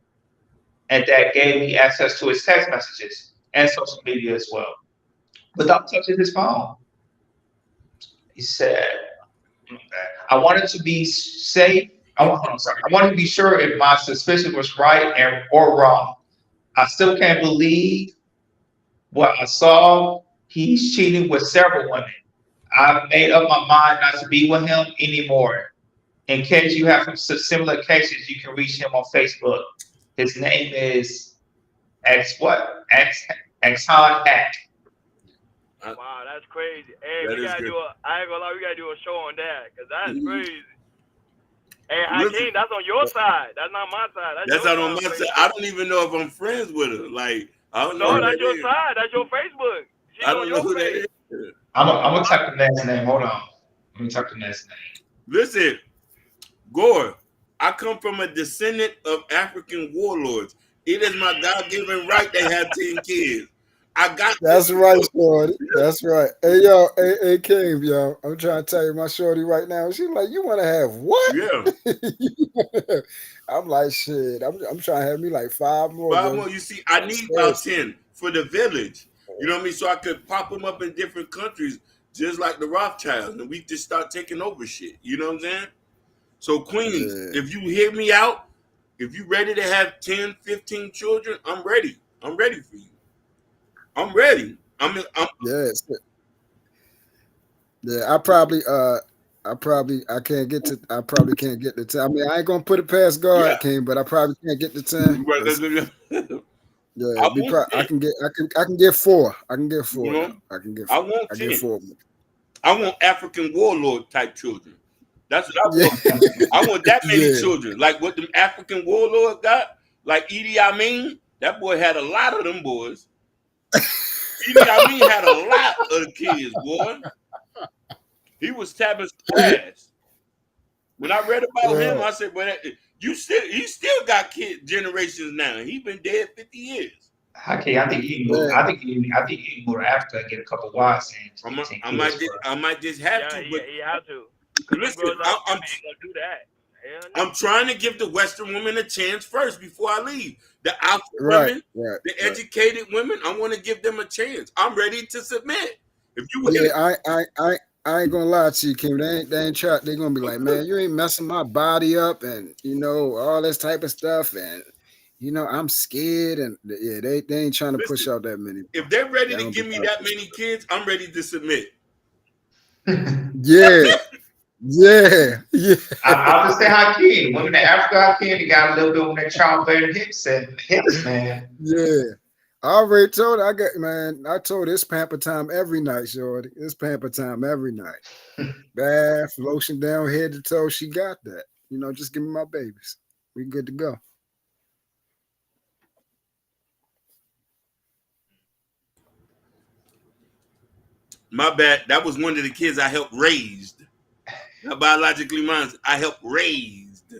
and that gave me access to his text messages and social media as well, without touching his phone. He said, I wanted to be safe. I wanted to be sure if my suspicion was right or wrong. I still can't believe what I saw. He's cheating with several women. I've made up my mind not to be with him anymore. In case you have some similar cases, you can reach him on Facebook. His name is Exxon Hack. Wow, that's crazy. Hey, I ain't gonna lie, we gotta do a show on that, because that's crazy. Hey, Hakeem, that's on your side. That's not my side. That's not on my side. I don't even know if I'm friends with her. Like, I don't know. No, that's your side. That's your Facebook. She's I don't know who that is. I'm gonna type the man's name. Hold on. Let me type the man's name. Listen, Gore, I come from a descendant of African warlords. It is my God-given right to have 10 kids. I got That's this. right, shorty. That's right. Hey yo, hey Cave, yo. I'm trying to tell you my shorty right now. She's like, you want to have what? Yeah. I'm like, shit. I'm trying to have me like 5 more, Five bro. more. You see, I need about Seriously. 10 for the village. You know what I mean? So I could pop them up in different countries, just like the Rothschilds, and we just start taking over shit. You know what I'm saying? So Queens, Yeah. if you hear me out, if you ready to have 10, 15 children, I'm ready. I'm ready for you. I'm ready. I'm Yeah. Yeah. I probably can't get to 10. I mean, I ain't gonna put it past God, yeah. King, but I probably can't get to 10 because yeah, I want I 10. can get 4. I can get You 4 know, now. I can get I want I get 10. 4. I want African warlord type children. That's what I Yeah. want. I want that many Yeah. children. Like what them African warlord got. Like Idi Amin, that boy had a lot of them boys. Idi Amin had a lot of kids, boy. He was stabbing some ass. When I read about him, Yeah. I said, "But he still got kid generations now. He been dead 50 years. Okay, I think you can move. Yeah. I think you can move to Africa and get a couple wives and get 10 kids for. I might just have Yeah, to. But he have to. Cause them listen, girls out there ain't gonna do that. Hell no. I'm trying to give the Western women a chance first before I leave. The alpha Right. women, Right. the Right. educated women, I want to give them a chance. I'm ready to submit. If you Yeah, ready, I ain't gonna lie to you, Kim. They ain't try. They gonna be like, man, you ain't messing my body up, and all this type of stuff, and I'm scared, and yeah, they ain't trying to push listen, out that many. if they're ready They to don't be give me trying to that push many it. kids, I'm ready to submit. Yeah, yeah, yeah, I'll just say how can women in Africa how can they got a little bit on their childbearing hips, man. yeah. I already told her, I got man. I told her it's pamper time every night, shorty. It's pamper time every night. Bath, lotion down head to toe. She got that. Just give me my babies. We good to go. My bad. That was one of the kids I helped raised. Not biologically mine. I helped raised.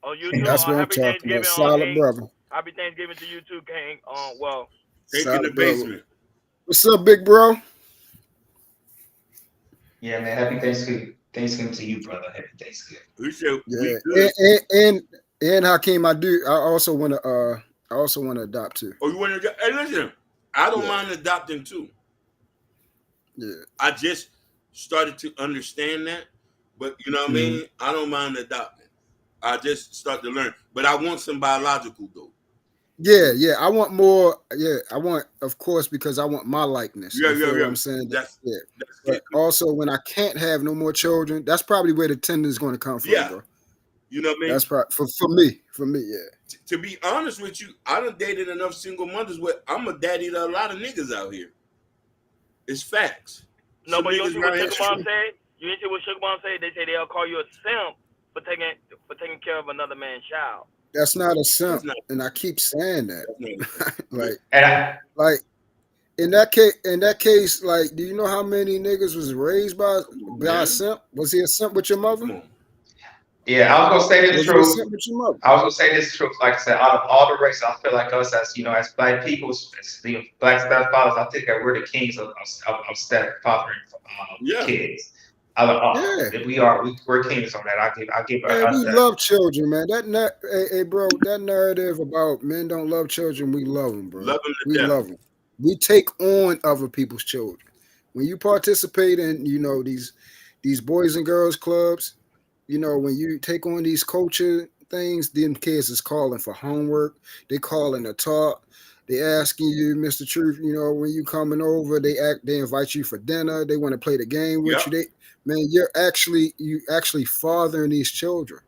Oh, you too. That's what I'm Happy talking about. Thanksgiving, Solid King. brother. Happy Thanksgiving to you too, King. Well, Take in the Solid brother. basement. What's up, big bro? Yeah, man. Happy Thanksgiving. Thanksgiving to you, brother. Happy Thanksgiving. We said we Yeah, good. and Hakeem, I do. I also want to. I also want to adopt too. Oh, you want to? Hey, listen. I don't Yeah, mind adopting too. yeah, I just started to understand that, but you know what I hmm mean. I don't mind adopting. I just start to learn, but I want some biological though. yeah. I want more. Yeah, I want, of course, because I want my likeness. Yeah, You yeah, feel what yeah. I'm saying? That's Yeah, that's but good. also when I can't have no more children, that's probably where the tender is going to come from, Yeah, bro. you know what I mean. That's probably for me. For me, yeah. To be honest with you, I done dated enough single mothers where I'm a daddy to a lot of niggas out here. It's facts. no, Some but you don't niggas see what around here. Sugar Mom said. You didn't see what Sugar Mom said. They say they'll call you a simp for taking care of another man's child. That's not a That's simp, not. and I keep saying that. That's not a thing. like, And I, like in that case, like, do you know how many niggas was raised Come on, by a man. simp? Was he a simp with your mother? Come on. yeah, I was gonna say this Was he a truth. simp with your mother? I was gonna say this truth. Like I said, out of all the races, I feel like us as as black people, as the black stepfathers, I think that we're the kings of stepfathering Yeah. kids. Yeah. We're kings on that. I give Man, us we that. love children, man. Hey, bro, that narrative about men don't love children, we love them, bro. Love them We to death. love them. We take on other people's children. When you participate in, these boys and girls clubs, when you take on these culture things, them kids is calling for homework. They calling to talk. They asking you, Mr. Truth, when you coming over, they invite you for dinner. They want to play the game with Yep. you. Man, you actually fathering these children.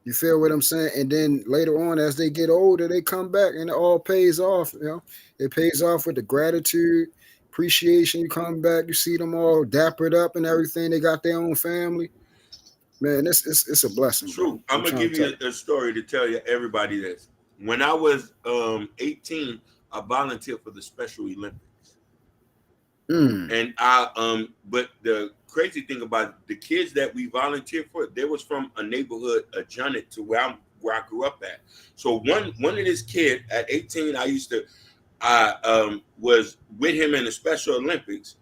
You feel what I'm saying? And then later on, as they get older, they come back and it all pays off. It pays off with the gratitude, appreciation. You come back, you see them all dappered up and everything. They got their own family. Man, it's a blessing, bro. True. I'm I'm gonna trying give to tell you a story to tell you everybody this. When I was 18, I volunteered for the Special Olympics, you. and but the crazy thing about it, the kids that we volunteered for, they was from a neighborhood adjacent to where I grew up at. So one of this kid at 18, I was with him in the Special Olympics.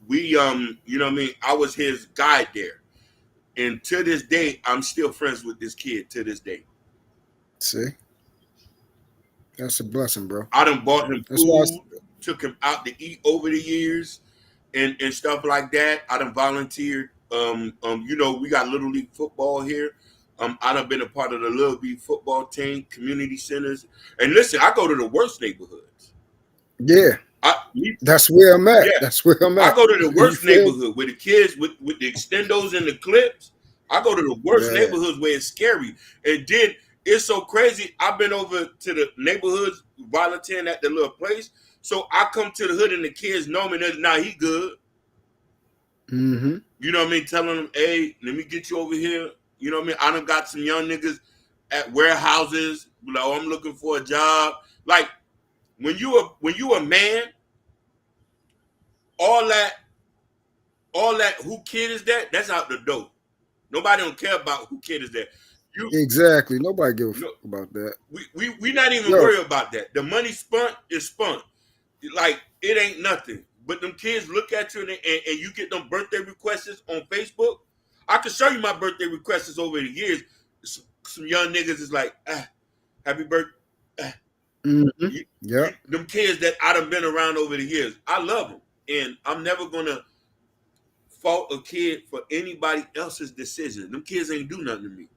We you know what I mean, I was his guide there. And to this day, I'm still friends with this kid to this day. See, that's a blessing, bro. I done bought him That's why. food, took him out to eat over the years, and stuff like that. I done volunteered. You know, we got Little League football here. I done been a part of the Little League football team, community centers. And listen, I go to the worst neighborhoods. Yeah, that's where I'm at. Yeah. That's where I'm at. I go to the worst You feel? neighborhood where the kids with the extendos and the clips. I go to the worst Yeah. neighborhoods where it's scary. And then it's so crazy. I've been over to the neighborhoods volunteering at the little place. So I come to the hood and the kids know me. They're now he good. Mm-hmm. You know what I mean? Telling them, hey, let me get you over here. You know what I mean? I done got some young niggas at warehouses. Like, oh, I'm looking for a job. Like when you a man, all that who kid is that? That's out the door. Nobody don't care about who kid is that. Exactly. Nobody give a fuck about that. We not even worried about that. The money spent is spent. Like it ain't nothing. But them kids look at you and you get them birthday requests on Facebook. I can show you my birthday requests over the years. Some young niggas is like, happy birthday. Yeah. Them kids that I done been around over the years. I love them. And I'm never gonna fault a kid for anybody else's decision. Them kids ain't do nothing to me.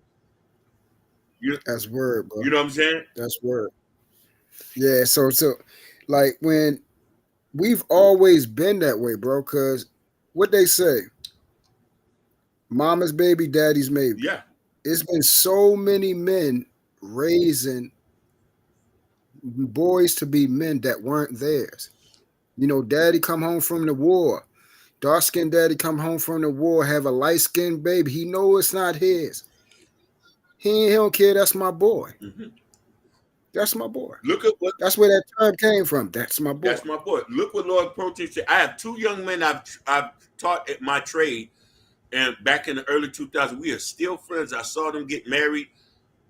That's word, bro. You know what I'm saying? That's word. Yeah, so like when we've always been that way, bro, because what they say, mama's baby, daddy's maybe. Yeah. It's been so many men raising boys to be men that weren't theirs. You know, daddy come home from the war. Dark-skinned daddy come home from the war, have a light-skinned baby. He know it's not his. He don't care. That's my boy. Mm-hmm. That's my boy. Look at what. That's where that term came from. That's my boy. That's my boy. Look what Lord Protein said. I have two young men I've taught at my trade, and back in the early 2000s, we are still friends. I saw them get married,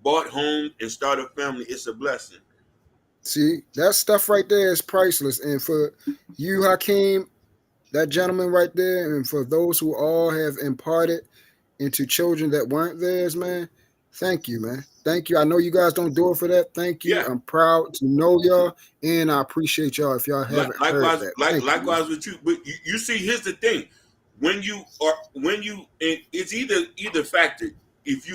bought homes, and start a family. It's a blessing. See, that stuff right there is priceless. And for you, Hakeem, that gentleman right there, and for those who all have imparted into children that weren't theirs, man, thank you, man. Thank you. I know you guys don't do it for that. Thank you. Yeah. I'm proud to know y'all, and I appreciate y'all if y'all haven't heard that. Likewise with you. But you see, here's the thing: it's either factor. If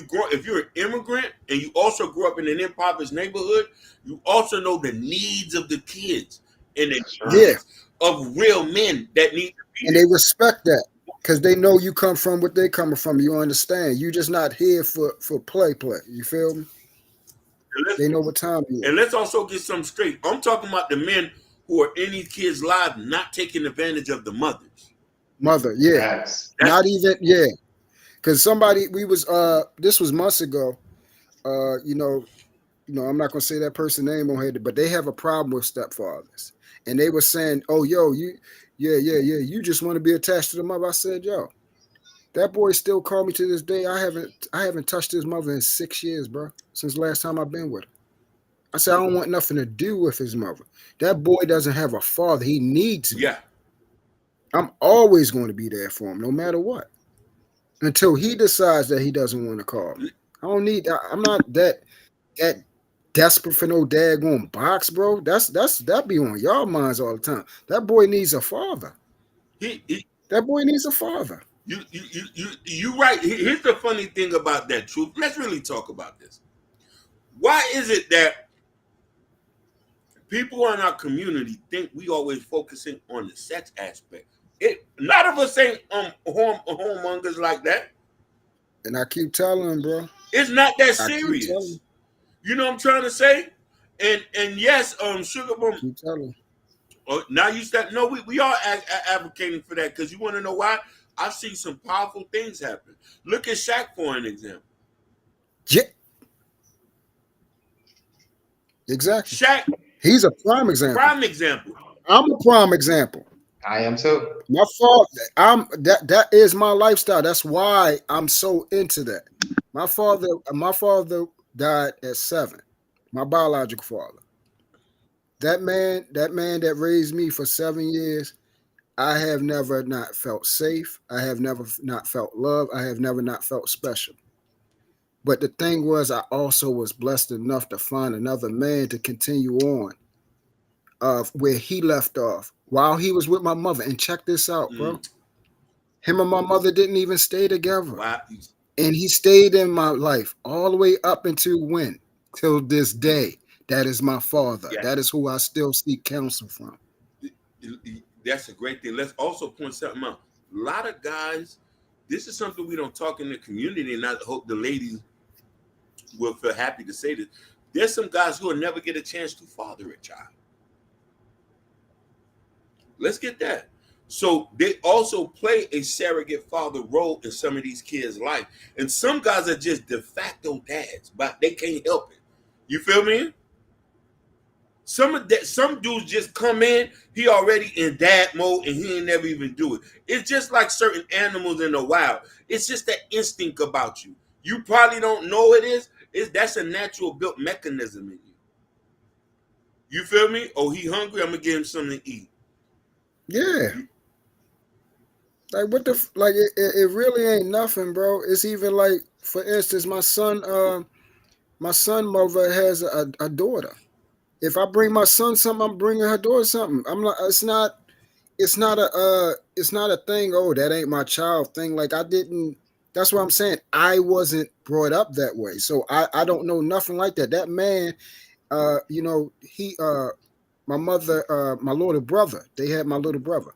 you're an immigrant and you also grew up in an impoverished neighborhood, you also know the needs of the kids and the needs of real men that need to be. And they respect that. Because they know you come from what they coming from. You understand. You just not here for play. You feel me? They know what time you. And let's also get something straight. I'm talking about the men who are in these kids' lives not taking advantage of the mothers. Mother, yeah. That's not even, yeah. Because somebody, this was months ago. You know, I'm not gonna say that person's name on here, but they have a problem with stepfathers. And they were saying, oh, yo, you just want to be attached to the mother. I said, yo, that boy still called me to this day. I haven't touched his mother in 6 years, bro, since last time I've been with her. I said, I don't want nothing to do with his mother. That boy doesn't have a father. He needs me. Yeah. I'm always going to be there for him, no matter what, until he decides that he doesn't want to call me. I'm not that desperate for no daggone box, bro. That be on y'all minds all the time. That boy needs a father. That boy needs a father. You right. Here's the funny thing about that, Truth. Let's really talk about this. Why is it that people in our community think we always focusing on the sex aspect? None of us ain't whoremongers like that. And I keep telling him, bro. It's not that serious. You know what I'm trying to say? And yes, Sugar Boom. Keep telling. Now you start. No, we are advocating for that because you want to know why? I've seen some powerful things happen. Look at Shaq for an example. Yeah. Exactly. Shaq. He's a prime example. I'm a prime example. I am too. My fault. That is my lifestyle. That's why I'm so into that. My father died at 7. My biological father. that man that raised me for 7 years, I have never not felt safe. I have never not felt love. I have never not felt special. But the thing was, I also was blessed enough to find another man to continue on of where he left off while he was with my mother. And check this out, bro. Mm. Him and my mother didn't even stay together. Wow. And he stayed in my life all the way up until when? Till this day. That is my father. Yeah. That is who I still seek counsel from. That's a great thing. Let's also point something out. A lot of guys, this is something we don't talk in the community, and I hope the ladies will feel happy to say this. There's some guys who will never get a chance to father a child. Let's get that. So they also play a surrogate father role in some of these kids' life. And some guys are just de facto dads, but they can't help it. You feel me? Some dudes just come in, he already in dad mode and he ain't never even do it. It's just like certain animals in the wild. It's just that instinct about you. You probably don't know it is. That's a natural built mechanism in you. You feel me? Oh, he hungry, I'm gonna give him something to eat. Yeah. Like what the like it really ain't nothing, bro. It's even like, for instance, my son mother has a daughter. If I bring my son something, I'm bringing her daughter something. I'm not. It's not a thing. Oh, that ain't my child thing. Like I didn't. That's what I'm saying. I wasn't brought up that way, so I don't know nothing like that. That man, he my mother, my little brother. They had my little brother,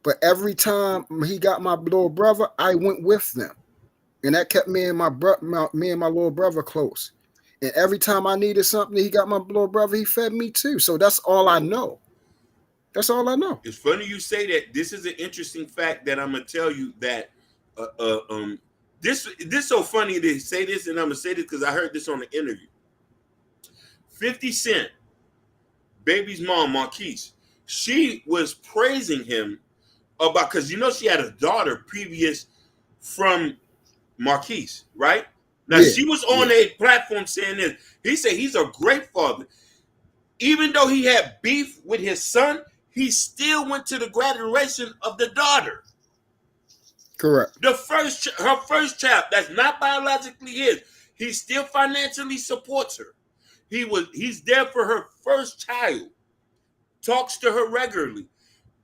but every time he got my little brother, I went with them, and that kept me and me and my little brother close. And every time I needed something, he got my little brother. He fed me too. So that's all I know. That's all I know. It's funny you say that. This is an interesting fact that I'm gonna tell you that. This so funny to say this, and I'm gonna say this because I heard this on the interview. 50 Cent, baby's mom, Marquise, she was praising him about, because she had a daughter previous from Marquise, right? Now she was on a platform saying this. He said he's a great father. Even though he had beef with his son, he still went to the graduation of the daughter. Correct. Her first child, that's not biologically his. He still financially supports her. He's there for her first child. Talks to her regularly.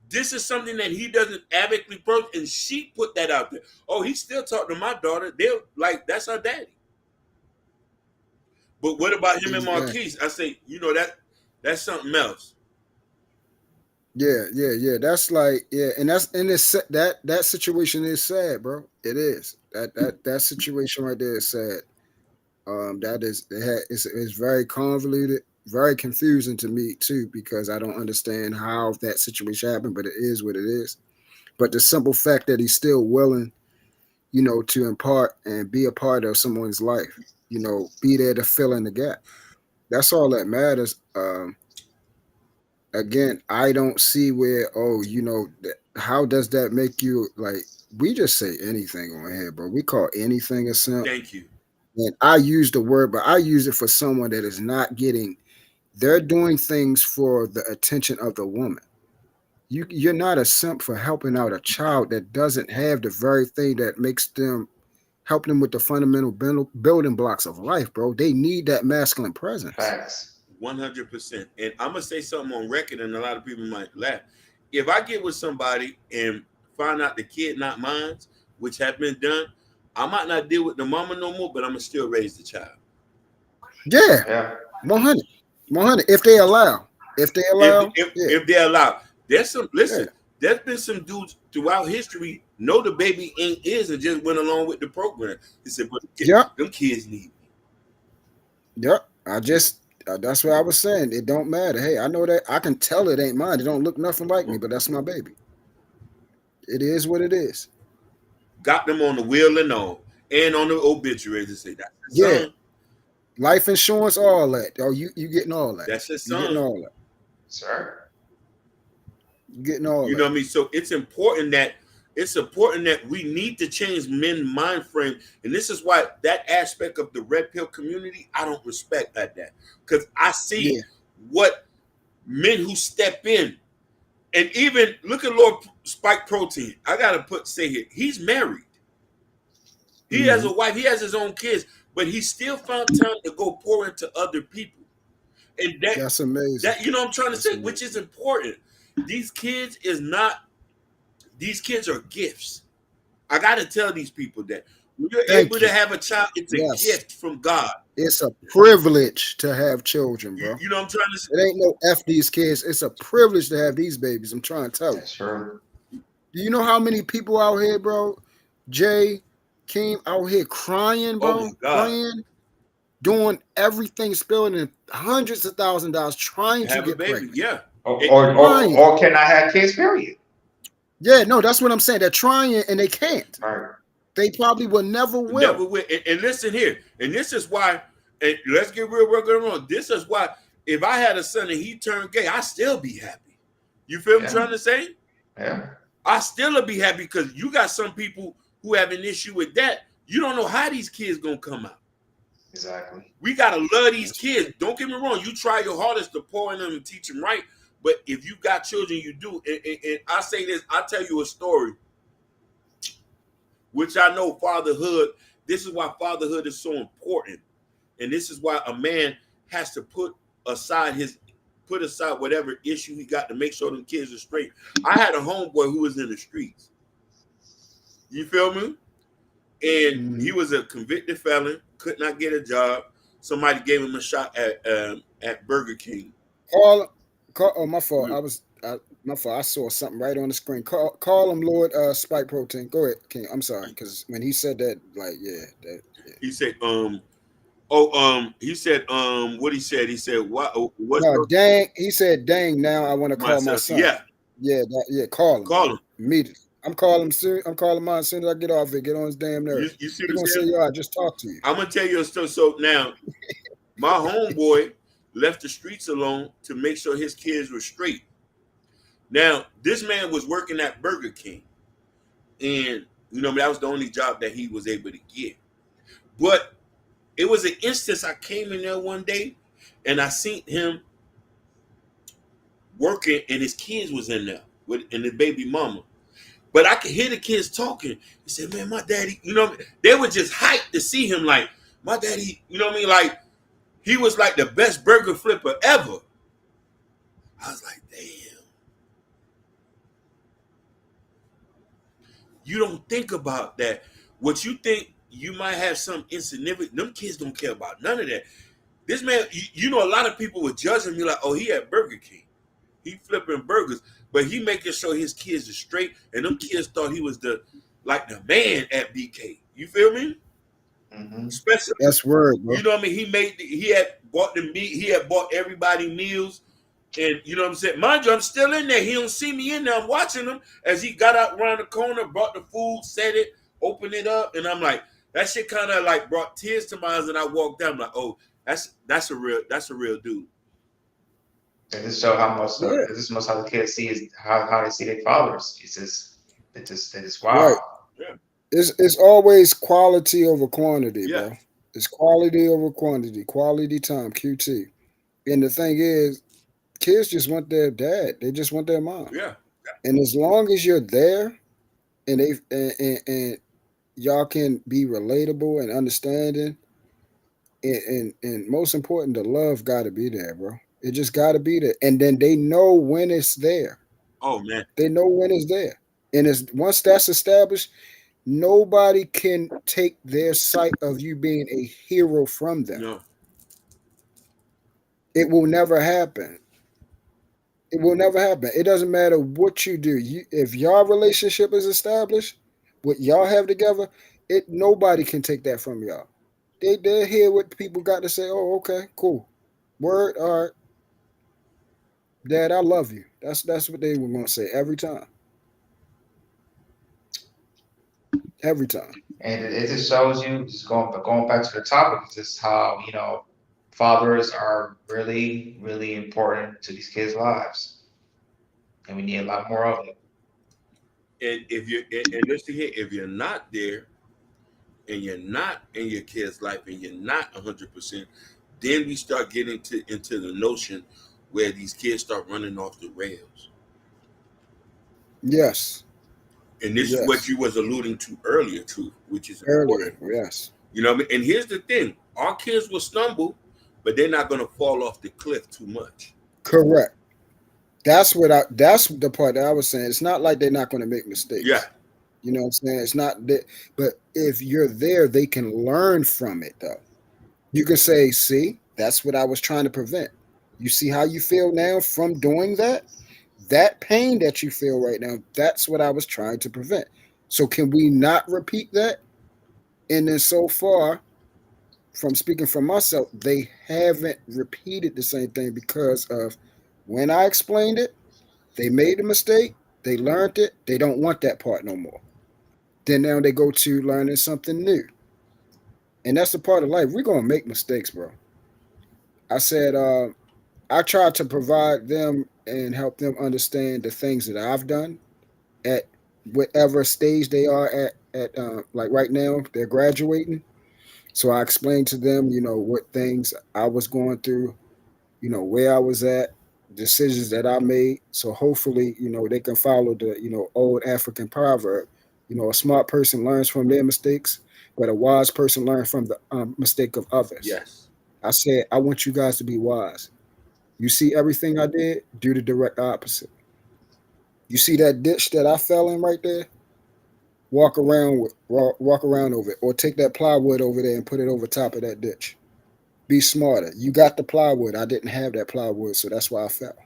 This is something that he doesn't advocately approach, and she put that out there. Oh, he still talking to my daughter. They're like, that's her daddy. But what about him and Marquise? I say, that's something else. Yeah. That's like, and it's that situation is sad, bro. It is. That situation right there is sad. It's very convoluted, very confusing to me too, because I don't understand how that situation happened, but it is what it is. But the simple fact that he's still willing, to impart and be a part of someone's life, be there to fill in the gap. That's all that matters. Again, I don't see where, how does that make you, like, we just say anything on here, bro. We call anything a simp. Thank you. And I use the word, but I use it for someone that is not getting, they're doing things for the attention of the woman. You're not a simp for helping out a child that doesn't have the very thing that makes them, help them with the fundamental building blocks of life, bro. They need that masculine presence. Facts. 100%. And I'm gonna say something on record, and a lot of people might laugh. If I get with somebody and find out the kid not mine, which have been done, I might not deal with the mama no more, but I'm gonna still raise the child. Yeah. 100. If they allow. If they allow. If they allow. There's some, listen, there's been some dudes throughout history know the baby ain't his and just went along with the program. He said, but them kids need me. Yep. That's what I was saying. It don't matter. Hey, I know that I can tell it ain't mine. It don't look nothing like me, but that's my baby. It is what it is. Got them on the wheel and all, and on the obituary to say that's his son. Life insurance, all that. Oh, you getting all that. That's his son. You getting all that. Sir. You getting all that. You know what I mean? So it's important that we need to change men's mind frame. And this is why that aspect of the red pill community, I don't respect that. Because I see what men who step in. And even look at Lord Spike Protein. I gotta say here, he's married. He has a wife, he has his own kids, but he still found time to go pour into other people. And That's amazing. that you know what I'm trying to That's say, amazing. which is important. These kids are gifts. I gotta tell these people that when you're Thank able you. to have a child, it's a Yes. gift from God. It's a privilege to have children, bro. You know what I'm trying to say? It ain't no F these kids. It's a privilege to have these babies. I'm trying to tell you. That's true. Do you know how many people out here, bro? Jay, Keem, out here crying, bro, Oh my God. praying, doing everything, spending hundreds of $1,000s trying to Have a get baby, pregnant. yeah. Or can I have kids? Period. Yeah, no, that's what I'm saying. They're trying and they can't. Right. They probably will never will. Never will. And listen here, and this is why. And let's get real wrong. This is why. If I had a son and he turned gay, I still be happy. You feel what I'm trying to say? Yeah. I still would be happy because you got some people who have an issue with that. You don't know how these kids gonna come out. Exactly. We gotta love these kids. Don't get me wrong. You try your hardest to pour in them and teach them right. But if you got children, you do. And I say this. I tell you a story, which I know fatherhood. This is why fatherhood is so important, and this is why a man has to put aside whatever issue he got to make sure them kids are straight. I had a homeboy who was in the streets. You feel me? And he was a convicted felon, could not get a job. Somebody gave him a shot at Burger King. Call. Oh, my fault. My fault. I saw something right on the screen. Call him Lord Spike Protein. Go ahead, King. I'm sorry, because when he said that, like, yeah. He said, what he said? He said, what? No, dang. He said, dang. Now I want to call my son. Yeah, Call him. Call him Immediately. I'm calling soon. I'm calling mine as soon as I get off it. Get on his damn nerves. You see He's what gonna I'm say, saying? yo, I just talked to you. I'm gonna tell you a story. So now, my homeboy left the streets alone to make sure his kids were straight. Now, this man was working at Burger King, and that was the only job that he was able to get. But it was an instance. I came in there one day, and I seen him working, and his kids was in there and his baby mama. But I could hear the kids talking. He said, man, my daddy, they were just hyped to see him. Like, my daddy, like, he was like the best burger flipper ever. I was like, damn. You don't think about that. What you think you might have some insignificant, them kids don't care about none of that. This man, a lot of people were judging me like, oh, he at Burger King. He flipping burgers. But he making sure his kids are straight, and them kids thought he was the man at BK. You feel me? Mm-hmm. Especially that's word, bro. You know what I mean? He had bought the meat. He had bought everybody meals, and you know what I'm saying. Mind you, I'm still in there. He don't see me in there. I'm watching him as he got out around the corner, brought the food, set it, opened it up, and I'm like, that shit kind of like brought tears to my eyes. And I walked down, I'm like, oh, that's a real dude. And this show how much this must how the kids see is how they see their fathers. It's just wow. Right. Yeah. It's always quality over quantity, Yeah. bro. It's quality over quantity, quality time, QT. And the thing is, kids just want their dad. They just want their mom. Yeah. And as long as you're there, and and y'all can be relatable and understanding, and most important, the love got to be there, bro. It just got to be there, and then they know when it's there. Oh man, they know when it's there, and it's once that's established, nobody can take their sight of you being a hero from them. No. It will never happen. It will never happen. It doesn't matter what you do. If your relationship is established, what y'all have together, nobody can take that from y'all. They hear what people got to say. Oh, okay, cool. Word, all right. Dad, I love you. That's what they were gonna say every time. Every time. And it just shows you, just going back to the topic, just how fathers are really, really important to these kids' lives, and we need a lot more of it. And listen here, if you're not there, and you're not in your kid's life, and you're not 100%, then we start getting into the notion where these kids start running off the rails. Yes. And this is what Yes. you was alluding to earlier, too, which is Earlier. important. Yes. You know what I mean? And here's the thing: our kids will stumble, but they're not going to fall off the cliff too much. Correct. That's the part that I was saying. It's not like they're not going to make Yeah. mistakes. You know what I'm saying? It's not that, but if you're there, they can learn from it though. You can say, see, that's what I was trying to prevent. You see how you feel now from doing that? That pain that you feel right now, that's what I was trying to prevent. So can we not repeat that? And then so far, from speaking for myself, they haven't repeated the same thing because of when I explained it, they made a mistake, they learned it, they don't want that part no more. Then now they go to learning something new. And that's the part of life. We're gonna make mistakes, bro. I said, I try to provide them and help them understand the things that I've done at whatever stage they are at like right now, they're graduating. So I explained to them, what things I was going through, where I was at, decisions that I made. So hopefully, they can follow the, old African proverb. A smart person learns from their mistakes, but a wise person learns from the mistake of others. Yes. I said, I want you guys to be wise. You see everything I did, do the direct opposite. You see that ditch that I fell in right there? Walk around over it, or take that plywood over there and put it over top of that ditch. Be smarter. You got the plywood. I didn't have that plywood, so that's why I fell.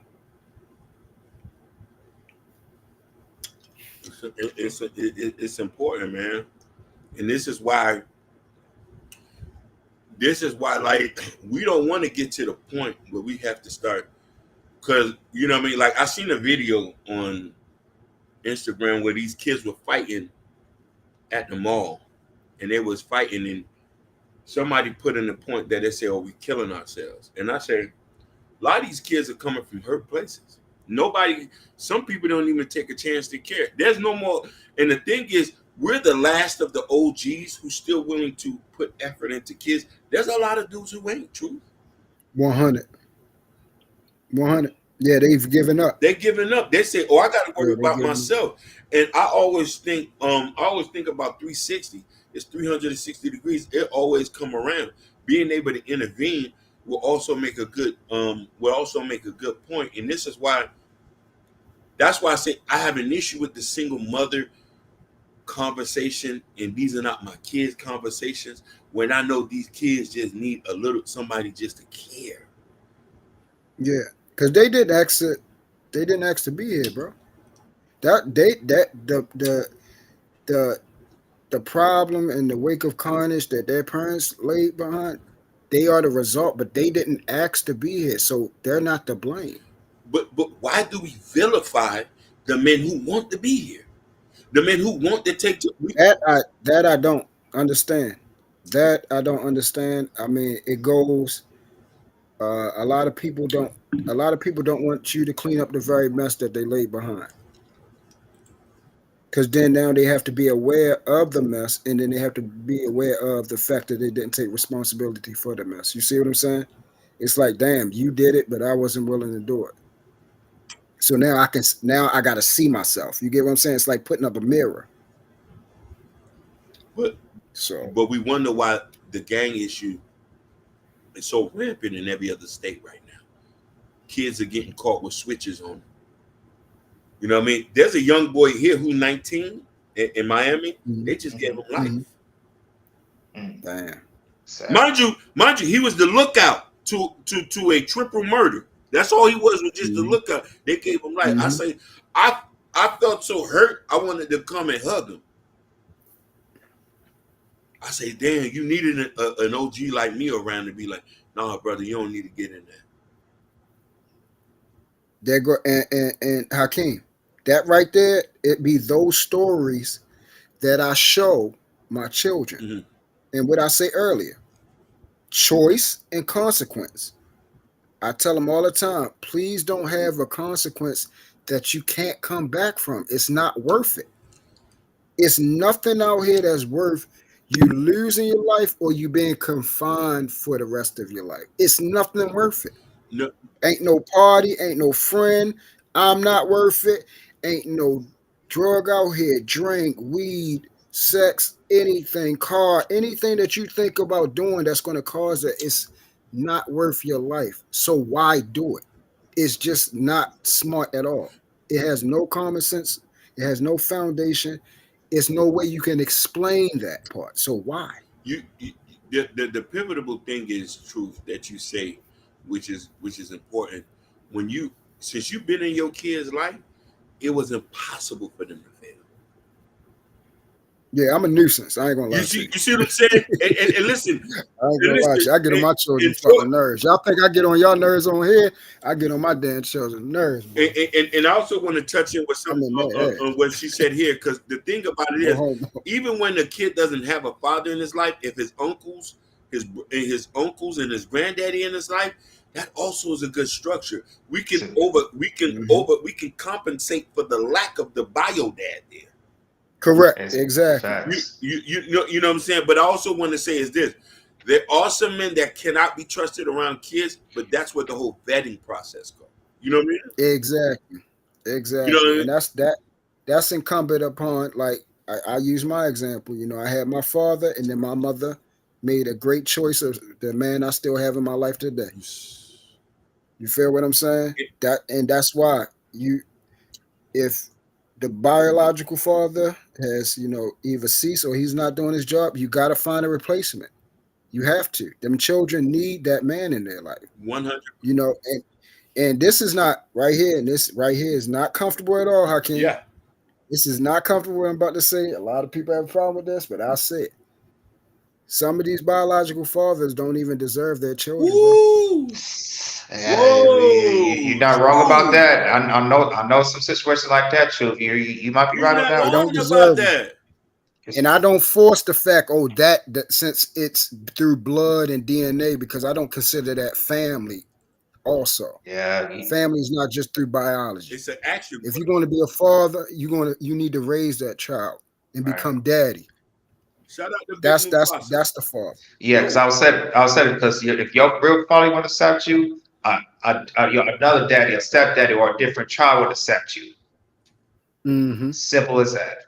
It's important, man. And this is why like we don't want to get to the point where we have to start, because you know what I mean. Like I seen a video on Instagram where these kids were fighting at the mall, and they was fighting, and somebody put in the point that they say, "Oh, we killing ourselves," and I say, a lot of these kids are coming from hurt places. Nobody, some people don't even take a chance to care. There's no more. And the thing is, we're the last of the OGs who's still willing to put effort into kids. There's a lot of dudes who ain't, truth. 100. 100. Yeah, they've given up. They're giving up. They say, "Oh, I got to worry Yeah, they about giving up. myself." And I always think about 360. It's 360 degrees. It always come around. Being able to intervene will also make a good point. And this is why. That's why I say I have an issue with the single mother conversation, and these are not my kids' conversations. When I know these kids just need a little somebody just to care. Yeah, because they didn't ask it. They didn't ask to be here, bro. The the problem in the wake of carnage that their parents laid behind, they are the result, but they didn't ask to be here, so they're not to blame. But why do we vilify the men who want to be here? The men who want to take to That I don't understand. That I don't understand. I mean, it goes. A lot of people don't. A lot of people don't want you to clean up the very mess that they laid behind. Because then now they have to be aware of the mess, and then they have to be aware of the fact that they didn't take responsibility for the mess. You see what I'm saying? It's like, damn, you did it, but I wasn't willing to do it. So now I got to see myself. You get what I'm saying? It's like putting up a mirror. but So but we wonder why the gang issue is so rampant in every other state right now. Kids are getting caught with switches on them. You know what I mean? There's a young boy here who's 19 in Miami. They just gave him life. damn. Sad. Mind you, he was the lookout to a triple murder. That's all he was just the lookout. They gave him life. I say, I felt so hurt. I wanted to come and hug him. I say, damn, you needed an OG like me around to be like, nah, brother, you don't need to get in there. There go and Hakeem. That right there, it be those stories that I show my children. Mm-hmm. And what I say earlier, choice and consequence. I tell them all the time, please don't have a consequence that you can't come back from. It's not worth it. It's nothing out here that's worth you losing your life or you being confined for the rest of your life. It's nothing worth it. No, Ain't no party, ain't no friend. I'm not worth it. Ain't no drug out here, drink, weed, sex, anything, car, anything that you think about doing that's going to cause it. It's not worth your life. So why do it? It's just not smart at all. It has no common sense. It has no foundation. It's no way you can explain that part. So why? you the pivotal thing is truth that you say, which is important. When you since you've been in your kid's life, it was impossible for them to fail. Yeah, I'm a nuisance. I ain't gonna lie to you. You see what I'm saying? And listen, I ain't gonna lie to you. I get on my children's enjoy, fucking nerves. Y'all think I get on y'all nerves on here? I get on my damn children's nerves, boy. and I also want to touch in with some I'm in that on what she said here, because the thing about it no is, homo. even when the kid doesn't have a father in his life, if his uncles and his granddaddy in his life, that also is a good structure. We can compensate for the lack of the bio dad there. Correct. Exactly. Facts. You know what I'm saying? But I also want to say is this: there are some men that cannot be trusted around kids, but that's where the whole vetting process goes. You know what I mean? Exactly. You know what I Exactly. mean? And that's incumbent upon, like, I use my example. I had my father, and then my mother made a great choice of the man I still have in my life today. You feel what I'm saying? That's why if the biological father has, either ceased or he's not doing his job, you got to find a replacement. You have to. Them children need that man in their life. 100. And this is not right here, and this right here is not comfortable at all, Hakeem. Yeah. This is not comfortable. What I'm about to say. A lot of people have a problem with this, but I'll say it. Some of these biological fathers don't even deserve their children, bro. Woo! You're Whoa! not wrong about True. that. I know some situations like that, Truth. You might be You're right on not They that don't wrong one. about deserve them. that. And I don't force the fact, that since it's through blood and DNA, because I don't consider that family also. Yeah, Family is not just through biology. It's an action. If you're going to be a father, you need to raise that child and right. become daddy. Shout out to Big Mufasa. That's the father. Yeah, because I was saying because if your real father want to accept you, another daddy, a stepdaddy, or a different child would accept you. Mm-hmm. Simple as that.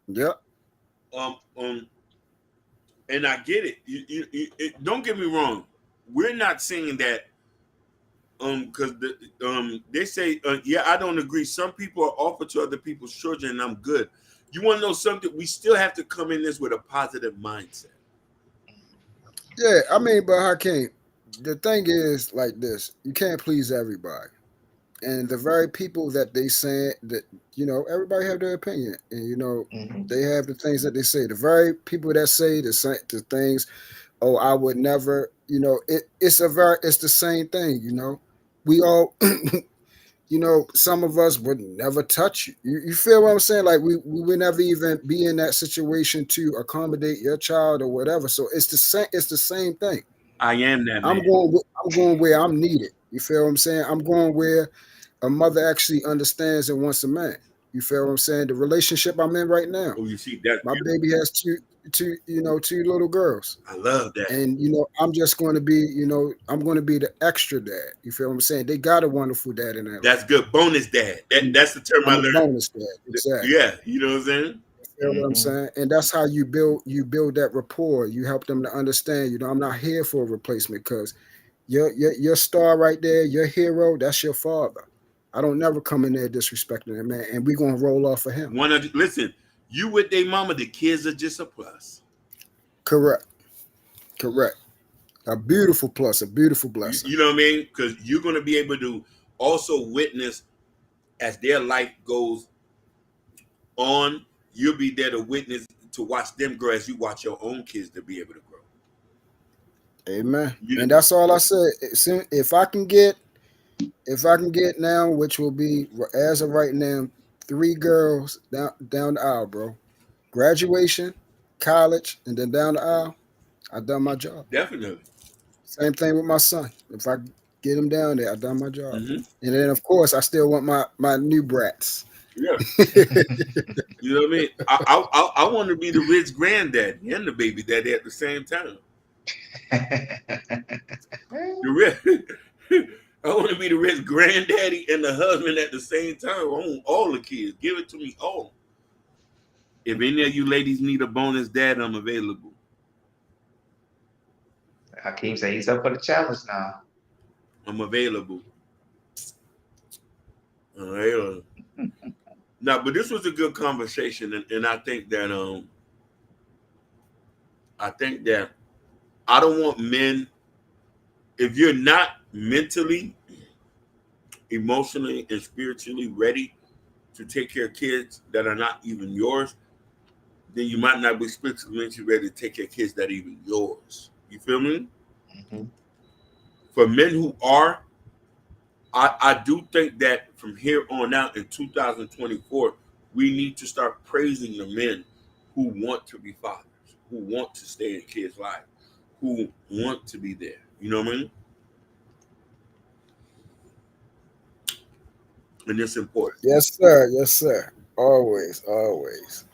Yep. And I get it. Don't get me wrong. We're not saying that because they say yeah, I don't agree. Some people are offered to other people's children, and I'm good. You want to know something? We still have to come in this with a positive mindset. Yeah, I mean, but Hakeem, the thing is like this: you can't please everybody, and the very people that they say that everybody have their opinion, and Mm-hmm. they have the things that they say. The very people that say the things, oh, I would never, it's the same thing. We all, some of us would never touch you. You feel what I'm saying? Like we would never even be in that situation to accommodate your child or whatever. So it's the same. It's the same thing. I am that man. I'm going where I'm needed. You feel what I'm saying? I'm going where a mother actually understands and wants a man. You feel what I'm saying? The relationship I'm in right now. Oh, you see that? My baby has two little girls. I love that. And I'm just going to be, I'm going to be the extra dad. You feel what I'm saying? They got a wonderful dad in there. That's good. Bonus dad. That's the term I I'm a learned. bonus dad. Exactly. Yeah, you know what I'm saying? You feel what I'm saying? And that's how you build that rapport. You help them to understand, I'm not here for a replacement, because your star right there, your hero, that's your father. I don't never come in there disrespecting him, man. And we're gonna roll off of him. Listen, you with their mama, the kids are just a plus. Correct. A beautiful plus, a beautiful blessing. You know what I mean? Because you're gonna be able to also witness as their life goes on. You'll be there to witness, to watch them grow as you watch your own kids to be able to grow. Amen. And that's all I said. If I can get now, which will be as of right now, 3 girls down the aisle, bro. Graduation, college, and then down the aisle, I've done my job. Definitely. Same thing with my son. If I get him down there, I've done my job. Mm-hmm. And then of course I still want my new brats. Yeah. You know what I mean? I want to be the rich granddaddy and the baby daddy at the same time. The I want to be the rich granddaddy and the husband at the same time. I want all the kids. Give it to me all. If any of you ladies need a bonus dad, I'm available. Hakeem said he's up for the challenge now. I'm available. All right. Now, but this was a good conversation, and I think that I don't want men. If you're not mentally, emotionally, and spiritually ready to take care of kids that are not even yours, then you might not be spiritually ready to take care of kids that are even yours. You feel me? Mm-hmm. For men who are, I do think that from here on out in 2024, we need to start praising the men who want to be fathers, who want to stay in kids' lives, who want to be there. You know what I mean? And it's important. Yes, sir. Yes, sir. Always, always,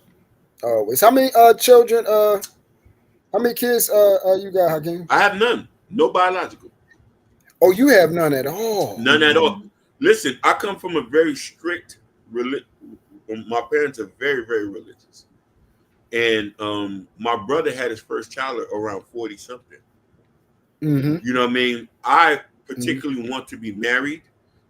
always. How many children? How many kids you got, Hakeem? I have none, no biological, Oh, you have none at all. none at all. Listen, I come from a very strict religion. My parents are very, very religious, and my brother had his first child around 40 something. Mm-hmm. You know what I mean? I Mm-hmm. particularly want to be married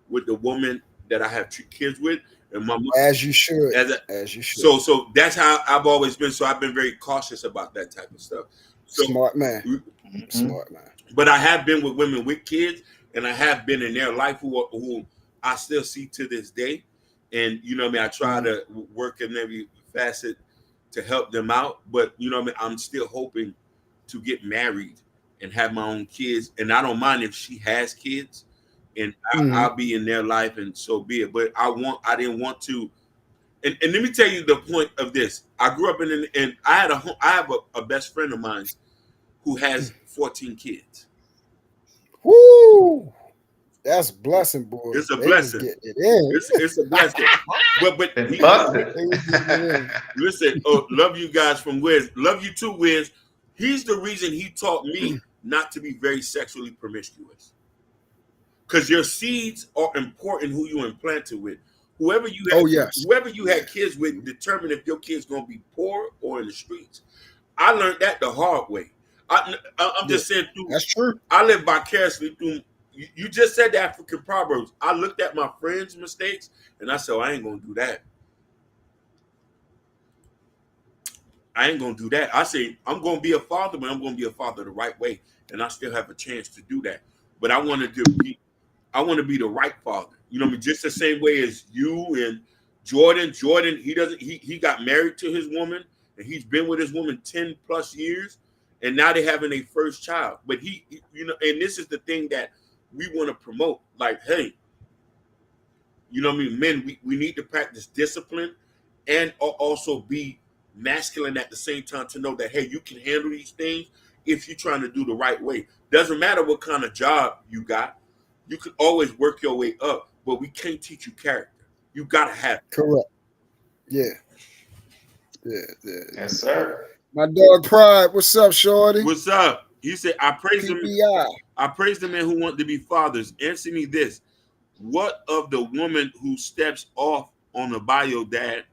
with the woman that I have two kids with, and my mom As you should. as a, As you should. so that's how I've always been. So I've been very cautious about that type of stuff. So, Smart man. Mm-hmm. Smart man. but I have been with women with kids, and I have been in their life who I still see to this day. And you know what I mean? I try to work in every facet to help them out, but you know what I mean? I'm still hoping to get married and have my own kids. And I don't mind if she has kids, and Mm-hmm. I'll be in their life, and so be it. But I didn't want to. And let me tell you the point of this. I grew up and I have a best friend of mine who has 14 kids. Woo! That's a blessing, boy. It's a They was blessing. getting it in. It's a blessing. But Been he, busted. They was getting it in. listen, love you guys from Wiz. Love you too, Wiz. He's the reason he taught me not to be very sexually promiscuous. Because your seeds are important who you implanted with. Oh yes. Whoever you Yeah. had kids with determine if your kid's gonna be poor or in the streets. I learned that the hard way. I'm Yeah. just saying through That's true. I live vicariously through you just said the African proverbs. I looked at my friends' mistakes and I said, I ain't gonna do that. I ain't gonna do that. I say I'm gonna be a father, but I'm gonna be a father the right way, and I still have a chance to do that. But I want to be the right father. You know what I mean? Just the same way as you and Jordan. Jordan, he got married to his woman, and he's been with his woman 10 plus years, and now they're having a first child. But you know, and this is the thing that we want to promote. Like, hey, you know what I mean? Men, we need to practice discipline and also be masculine at the same time to know that, hey, you can handle these things if you're trying to do the right way. Doesn't matter what kind of job you got. You can always work your way up, but we can't teach you character. You got to have it. Correct. Yeah. Yeah. Yeah. Yes, sir. My dog Pride. What's up, Shorty? What's up? You said, PBI. I praise the men who want to be fathers. Answer me this. What of the woman who steps off on a bio dad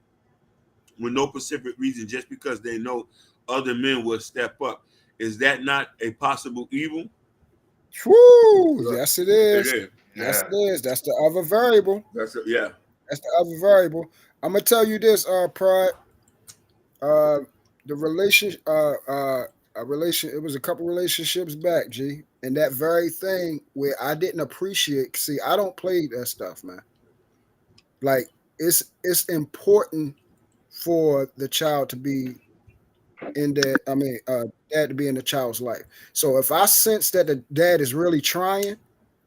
with no specific reason just because they know other men will step up? Is that not a possible evil? Woo! Yes, it It is. is. Yes, Yeah. it is. That's the other variable. Yeah. That's the other variable. I'm gonna tell you this, Pride. Uh, the a relation. It was a couple relationships back, G, and that very thing where I didn't appreciate. See, I don't play that stuff, man. Like it's important for the child to be in that. I mean, dad to be in the child's life. So if I sense that the dad is really trying,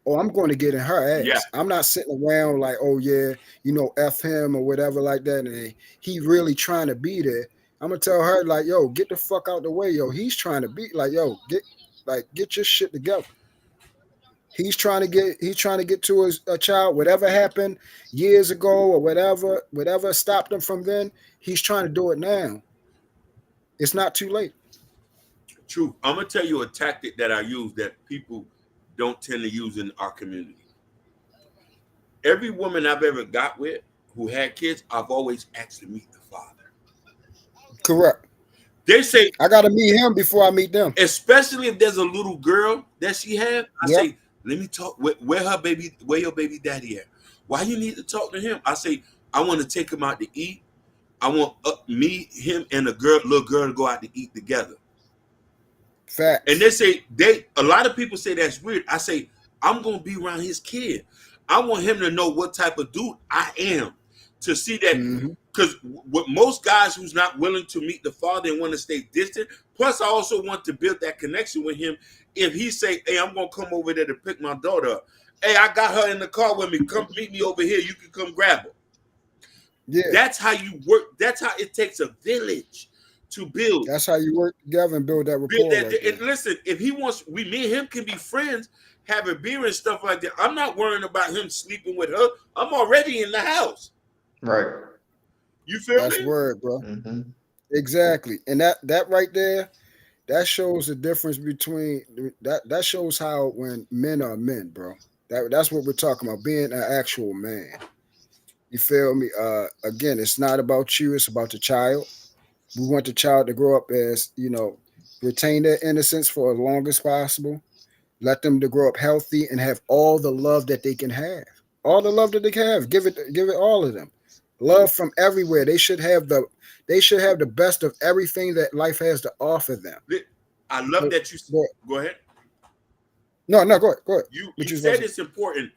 oh, I'm going to get in her Yeah. ass. I'm not sitting around like, oh yeah, F him or whatever like that. And he really trying to be there. I'm gonna tell her like, yo, get the fuck out the way, yo. He's trying to be like, yo, get your shit together. He's trying to get to a child. Whatever happened years ago or whatever stopped him from then, he's trying to do it now. It's not too late. Truth. I'm gonna tell you a tactic that I use that people don't tend to use in our community. Every woman I've ever got with who had kids, I've always asked to meet the father. Correct. They say, I gotta meet him before I meet them. especially if there's a little girl that she have, I Yep. say, let me talk. Where your baby daddy at? Why you need to talk to him? I say, I want to take him out to eat. I want me, him, and little girl, to go out to eat together. Facts. And they say a lot of people say that's weird. I say, I'm gonna be around his kid. I want him to know what type of dude I am, to see that, because with most guys who's not willing to meet the father and want to stay distant. Plus, I also want to build that connection with him. If he say, "Hey, I'm gonna come over there to pick my daughter up. Hey, I got her in the car with me. Come meet me over here. You can come grab her." Yeah. That's how you work. That's how it takes a village to build. That's how you work together and build that rapport. And listen, if he wants, me and him can be friends, have a beer and stuff like that. I'm not worrying about him sleeping with her. I'm already in the house. Right. You feel That's me? word, bro. Mm-hmm. Exactly. And that right there, that shows the difference between that shows how when men are men, bro. That's what we're talking about, being an actual man. You feel me? Again, it's not about you, it's about the child. We want the child to grow up as, retain their innocence for as long as possible. Let them to grow up healthy and have all the love that they can have. All the love that they can have. Give it all of them. Love from everywhere. They should have the best of everything that life has to offer them. I love that you go ahead. No, go ahead. You said it's important.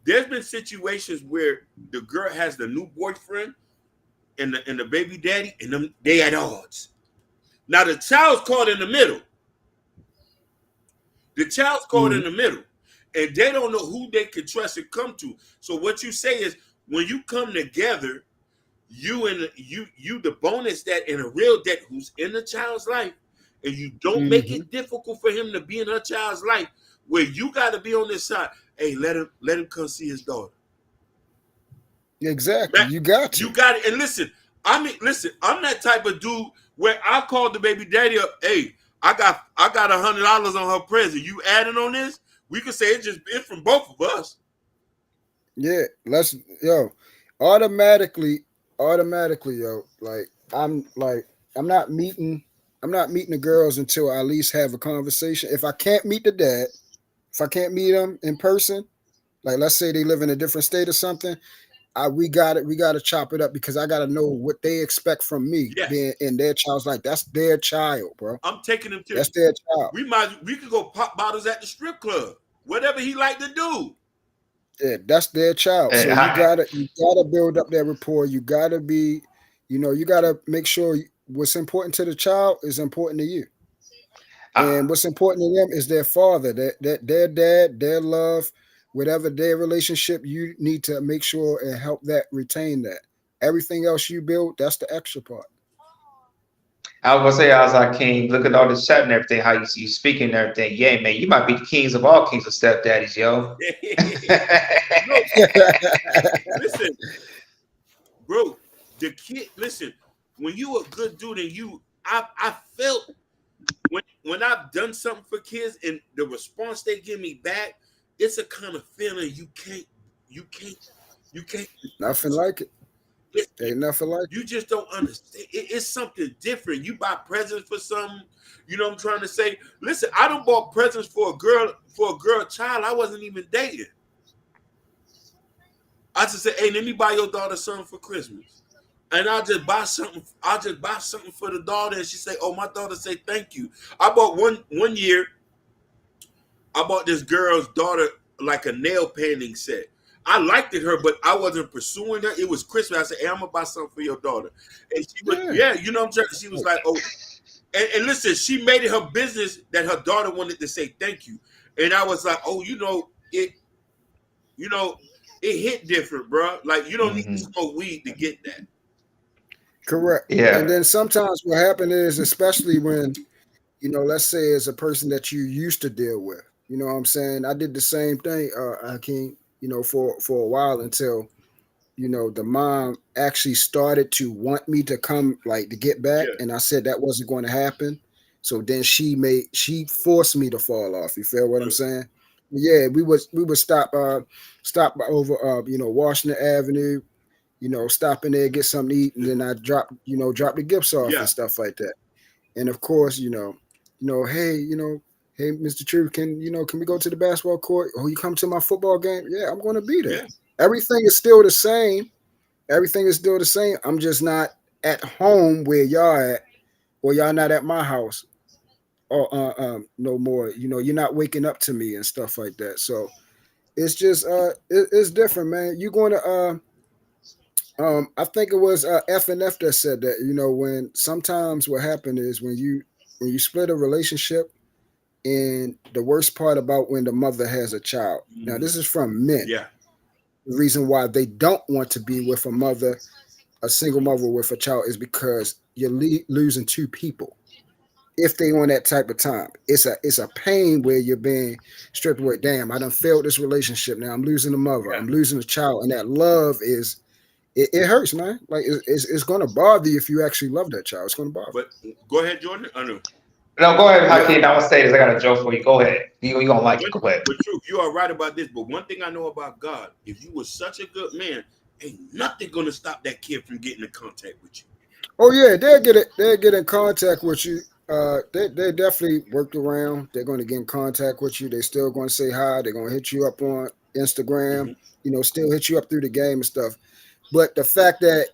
There's been situations where the girl has the new boyfriend and the baby daddy, and they at odds. Now the child's caught in the middle. The child's caught in the middle, and they don't know who they can trust and come to. So what you say is, when you come together, you the bonus that in a real dad who's in the child's life, and you don't make it difficult for him to be in her child's life, where you got to be on this side. Hey, let him come see his daughter. Exactly. You got to. You got it. And listen, I'm that type of dude where I called the baby daddy up. Hey, I got $100 on her present. You adding on this? We could say it's from both of us. Yeah, automatically, yo. I'm not meeting the girls until I at least have a conversation. If I can't meet the dad, if I can't meet them in person, like let's say they live in a different state or something, we got to chop it up, because I got to know what they expect from me being in their child's life. That's their child, bro. I'm taking them to. That's their child. We could go pop bottles at the strip club, whatever he like to do. Yeah, that's their child. So you gotta build up that rapport. You gotta be, you gotta make sure what's important to the child is important to you. And what's important to them is their father, that their dad, their love, whatever their relationship. You need to make sure and help that retain that. Everything else you build, that's the extra part. I was gonna say, I was like, King, look at all this chat and everything, how you speaking and everything. Yeah, man, you might be the kings of all kings of stepdaddies, yo. Listen, bro, the kid. Listen, when you a good dude and I felt when I've done something for kids and the response they give me back, it's a kind of feeling you can't. Nothing like it. Ain't nothing like you just don't understand. It's something different. You buy presents for something. You know what I'm trying to say? Listen, I done bought presents for a girl child I wasn't even dating. I just said, hey, let me buy your daughter something for Christmas. And I'll just buy something for the daughter, and she say, oh, my daughter say thank you. I bought one year, I bought this girl's daughter like a nail painting set. I liked it her, but I wasn't pursuing her. It was Christmas. I said, hey, I'm gonna buy something for your daughter. And she was, you know what I'm saying? She was like, oh, and listen, she made it her business that her daughter wanted to say thank you. And I was like, oh, it hit different, bro. Like, you don't need to smoke weed to get that. Correct. Yeah. And then sometimes what happens is, especially when, let's say it's a person that you used to deal with. You know what I'm saying? I did the same thing, Hakeem, for a while, until, the mom actually started to want me to come, like, to get back. Yeah. And I said that wasn't going to happen. So then she forced me to fall off. You feel what I'm saying? Yeah, we would stop over Washington Avenue, stop in there, get something to eat, and then I drop the gifts off Yeah. and stuff like that. And of course, hey, hey, Mr. True, can we go to the basketball court? Oh, you come to my football game? Yeah, I'm going to be there. Yeah. Everything is still the same. Everything is still the same. I'm just not at home where y'all at, or y'all not at my house, or no more. You're not waking up to me and stuff like that. So it's just it's different, man. You're going to I think it was FNF that said that, when sometimes what happened is when you split a relationship, and the worst part about when the mother has a child. Now this is from men. Yeah. The reason why they don't want to be with a single mother with a child, is because you're losing two people. If they on that type of time, it's a pain where you're being stripped away. Damn, I done failed this relationship. Now I'm losing the mother. Yeah. I'm losing the child, and that love is. It hurts, man. Like it's going to bother you if you actually love that child. It's going to bother. But go ahead, Jordan. I know. No, go ahead, Hakeem. I want to say this. I got a joke for you. Go ahead. You gonna like it. Go ahead. But true, you are right about this. But one thing I know about God, if you were such a good man, ain't nothing gonna stop that kid from getting in contact with you. Oh yeah, they'll get in contact with you. They definitely worked around. They're going to get in contact with you. They're still going to say hi. They're going to hit you up on Instagram. Still hit you up through the game and stuff. But the fact that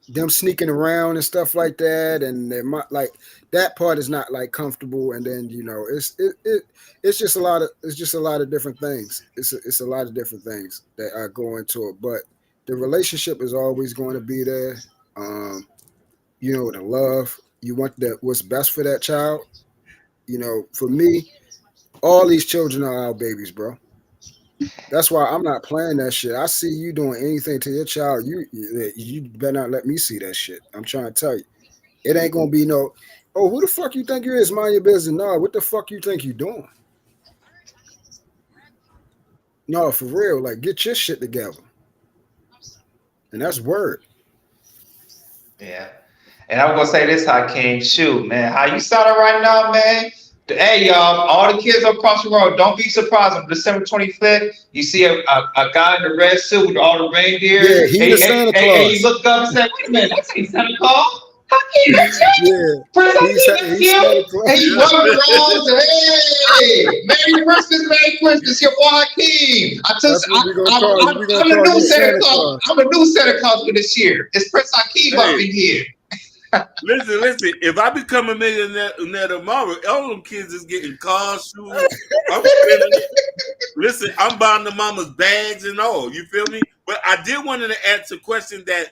them sneaking around and stuff like that, and they might like that part is not like comfortable. And then it's just a lot of different things. It's a lot of different things that go into it. But the relationship is always going to be there. The love. You want what's best for that child. For me, all these children are our babies, bro. That's why I'm not playing that shit. I see you doing anything to your child, you better not let me see that shit. I'm trying to tell you. It ain't gonna be no, oh, who the fuck you think you is? Mind your business. No, what the fuck you think you doing? No, for real. Like, get your shit together. And that's word. Yeah. And I'm gonna say this, Hakeem. Shoot, man, how you sounding right now, man? Hey, y'all, all the kids across the road, don't be surprised on December 25th. You see a guy in the red suit with all the reindeer. Yeah, he's the Santa Claus. Hey, you look up and say, wait a minute, that's ain't Santa Claus. Hakeem, that's you. Yeah. Prince Hakeem, that's you. Hey, you running around. Hey, Merry Christmas, Merry Christmas. Your boy Hakeem. I'm the new Santa Claus. I'm the new Santa Claus for this year. It's Prince Hakeem up in here. Listen. If I become a millionaire tomorrow, all them kids is getting cars, shoes. Listen, I'm buying the mama's bags and all. You feel me? But I did want to answer a question that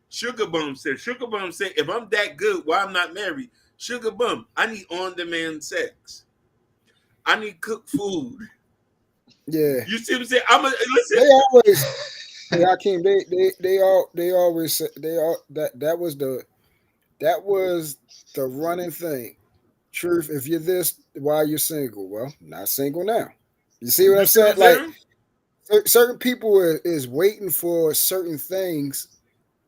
Sugar Bum said. Sugar Bum said, if I'm that good, why I'm not married? Sugar Bum, I need on-demand sex. I need cooked food. Yeah. You see what I'm saying? Listen. They always, hey, Hakeem, they always say that was the running thing. Truth, if you're this, why you're single? Well, not single now. You see what I'm saying? Like, certain people is waiting for certain things,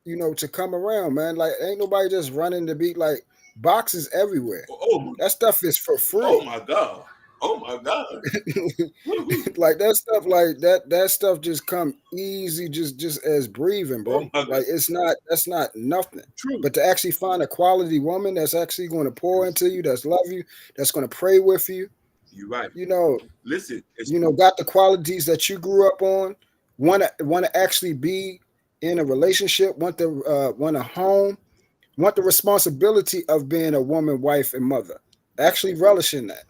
to come around, man. Like, ain't nobody just running to be like boxes everywhere. That stuff is for free. Oh my God. Like that stuff just come easy, just as breathing, bro. Like that's not nothing. True. But to actually find a quality woman that's actually going to pour into you, that's love you, that's going to pray with you. You're right. Listen, got the qualities that you grew up on, want to actually be in a relationship, want a home, want the responsibility of being a woman, wife, and mother. Actually relishing that.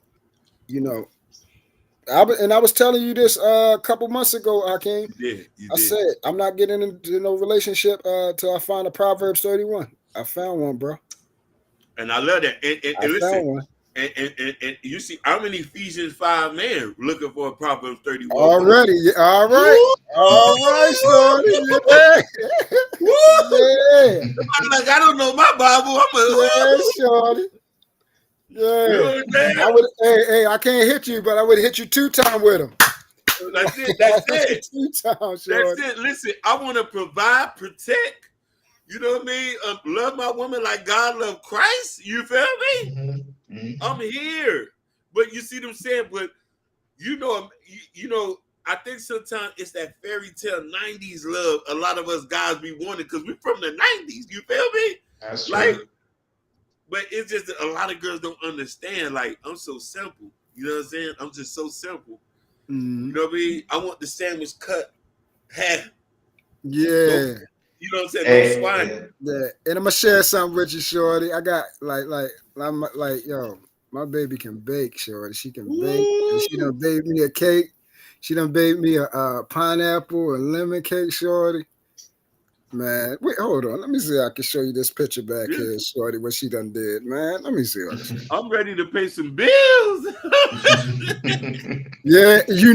I was telling you this a couple months ago, Hakeem. You did. I said I'm not getting into no relationship till I find a Proverbs 31. I found one, bro. And I love that. And listen, found one. And you see, I'm an Ephesians 5 man looking for a Proverbs 31. Already, all right, son. Yeah. Yeah. I'm like, I don't know my Bible. Shorty. Yeah, I can't hit you, but I would hit you 2 times with him. That's it. 2 times, that's it. Listen, I want to provide, protect. You know what I mean? Love my woman like God loved Christ. You feel me? Mm-hmm. I'm here, but you see what I'm saying. But you know, I think sometimes it's that fairy tale 90s love a lot of us guys be wanting because we're from the 90s. You feel me? That's Like, true. but it's just that a lot of girls don't understand. Like, I'm so simple. You know what I'm saying? I'm just so simple. Mhm. You know what I mean? I want the sandwich cut half. Yeah. You know what I'm saying? No Hey, swine. Yeah, and I'm gonna share something with you, Shorty. I got I'm like yo, my baby can bake, Shorty. She can bake, and she Ooh. done baked me a cake. She done baked me a pineapple and lemon cake, Shorty. Man, wait, hold on. Let me see. I can show you this picture back here, Shorty. What she done did, man. Let me see all this. I'm ready to pay some bills. Yeah, you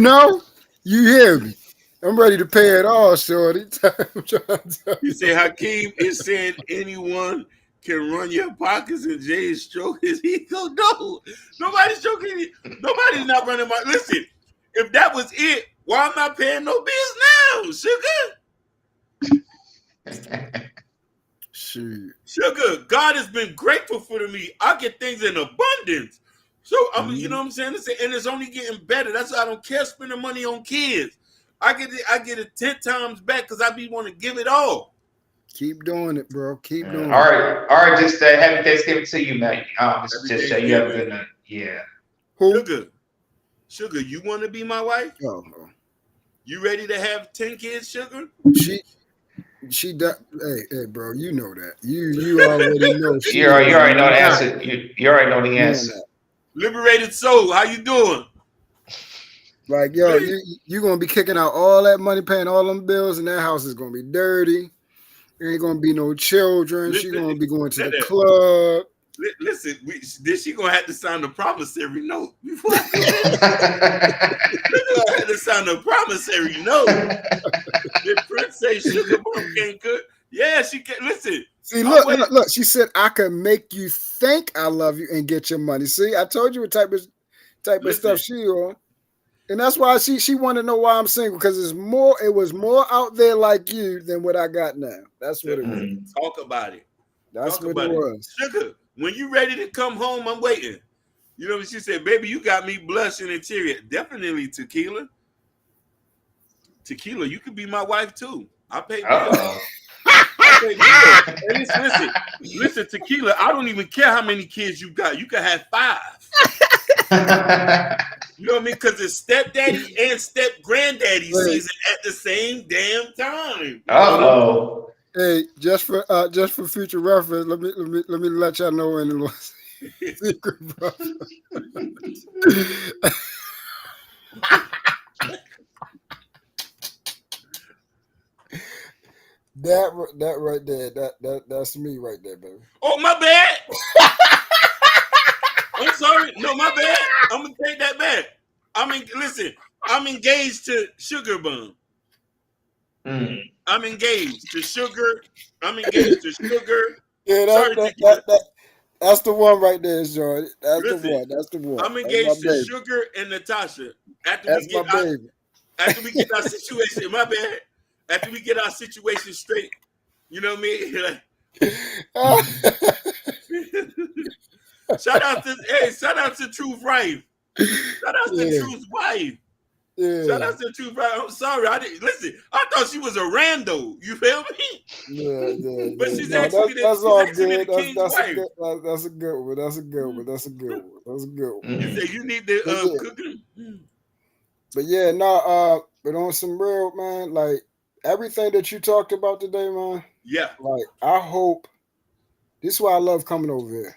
hear me. I'm ready to pay it all, Shorty. I'm trying to tell You you. say Hakeem is saying anyone can run your pockets and Jay is stroking his ego. No, nobody's stroking it. Nobody's not running my. Listen, if that was it, why am I paying no bills now, sugar? Shoot. Sugar, God has been grateful for me. I get things in abundance. So you know what I'm saying? And it's only getting better. That's why I don't care spending money on kids. I get it 10 times back because I be want to give it all. Keep doing it, bro. Keep doing All it. right, all right. Just happy Thanksgiving to you, man. Every Just you have a Thanksgiving. good night. Yeah. Who? Sugar, you want to be my wife? Oh, You ready to have 10 kids, Sugar? she hey, bro, you know that. You already know she You is already know the not answer. You already know the doing answer. that. Liberated soul, how you doing? Like, yo, you gonna be kicking out all that money, paying all them bills, and that house is gonna be dirty. There ain't gonna be no children. She Listen, gonna be going to the Dada, club. listen, then she gonna have to sign the promissory note before I come in. She gonna have to sign the promissory note. Did Prince say Sugar Mom can't cook? Yeah, she can. Listen, See, look. She said I can make you think I love you and get your money. See, I told you what type of stuff she on. And that's why she wanted to know why I'm single, because it was more out there like you than what I got now. That's what it was. Talk about it. That's Talk what about it it. was. Sugar, when you ready to come home, I'm waiting. You know what she said, baby, you got me blushing and teary. Definitely tequila. Tequila, you could be my wife too. I pay bills. I pay bills. And listen, tequila, I don't even care how many kids you got. You can have 5. You know what I mean? Because it's stepdaddy and step granddaddy season at the same damn time. Uh-oh. Hey, just for future reference, let me let y'all know in the secret, bro. that right there, that's me right there, baby. Oh, my bad. I'm sorry. No, my bad. I'm gonna take that back. Listen, I'm engaged to Sugar Bum. I'm engaged to Sugar. I'm engaged to Sugar. Yeah, that's the one right there, Jordan. That's the one. I'm That's my engaged to baby. Sugar and Natasha. That's my baby. After we get our situation, my bad. After we get our situation straight, you know what I mean? Shout out to Truth Wife. Shout out to Truth's wife. Yeah. Shout out to Truth Wife. I'm sorry, I didn't listen. I thought she was a rando. You feel me? Yeah. But she's No, actually that's all good. the king's wife. That's a good one. That's a good one. You say you need to cook him. But yeah, but on some real, man, like everything that you talked about today, man. Yeah. Like I hope this is why I love coming over here.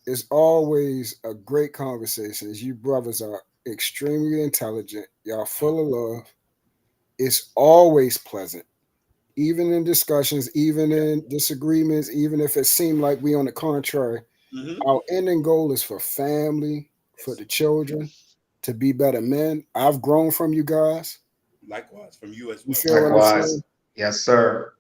It's always a great conversation. You brothers are extremely intelligent. Y'all full of love. It's always pleasant. Even in discussions, even in disagreements, even if it seemed like we on the contrary, our ending goal is for family, for the children, to be better men. I've grown from you guys. Likewise, from you as well. You feel what I'm saying? Yes, sir.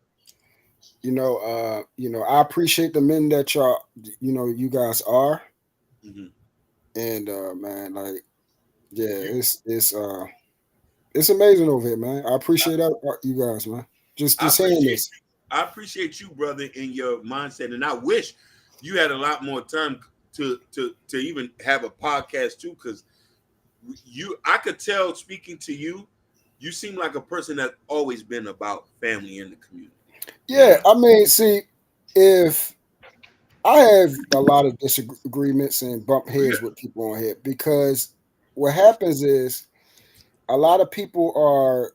You know, I appreciate the men that y'all, you guys are. And man, like, yeah, it's amazing over here, man. I appreciate you guys, man. Just saying this. I appreciate you, brother, in your mindset, and I wish you had a lot more time to even have a podcast too, because I could tell speaking to you, you seem like a person that's always been about family in the community. Yeah, I mean, see, if I have a lot of disagreements and bump Yeah. heads with people on here because what happens is a lot of people are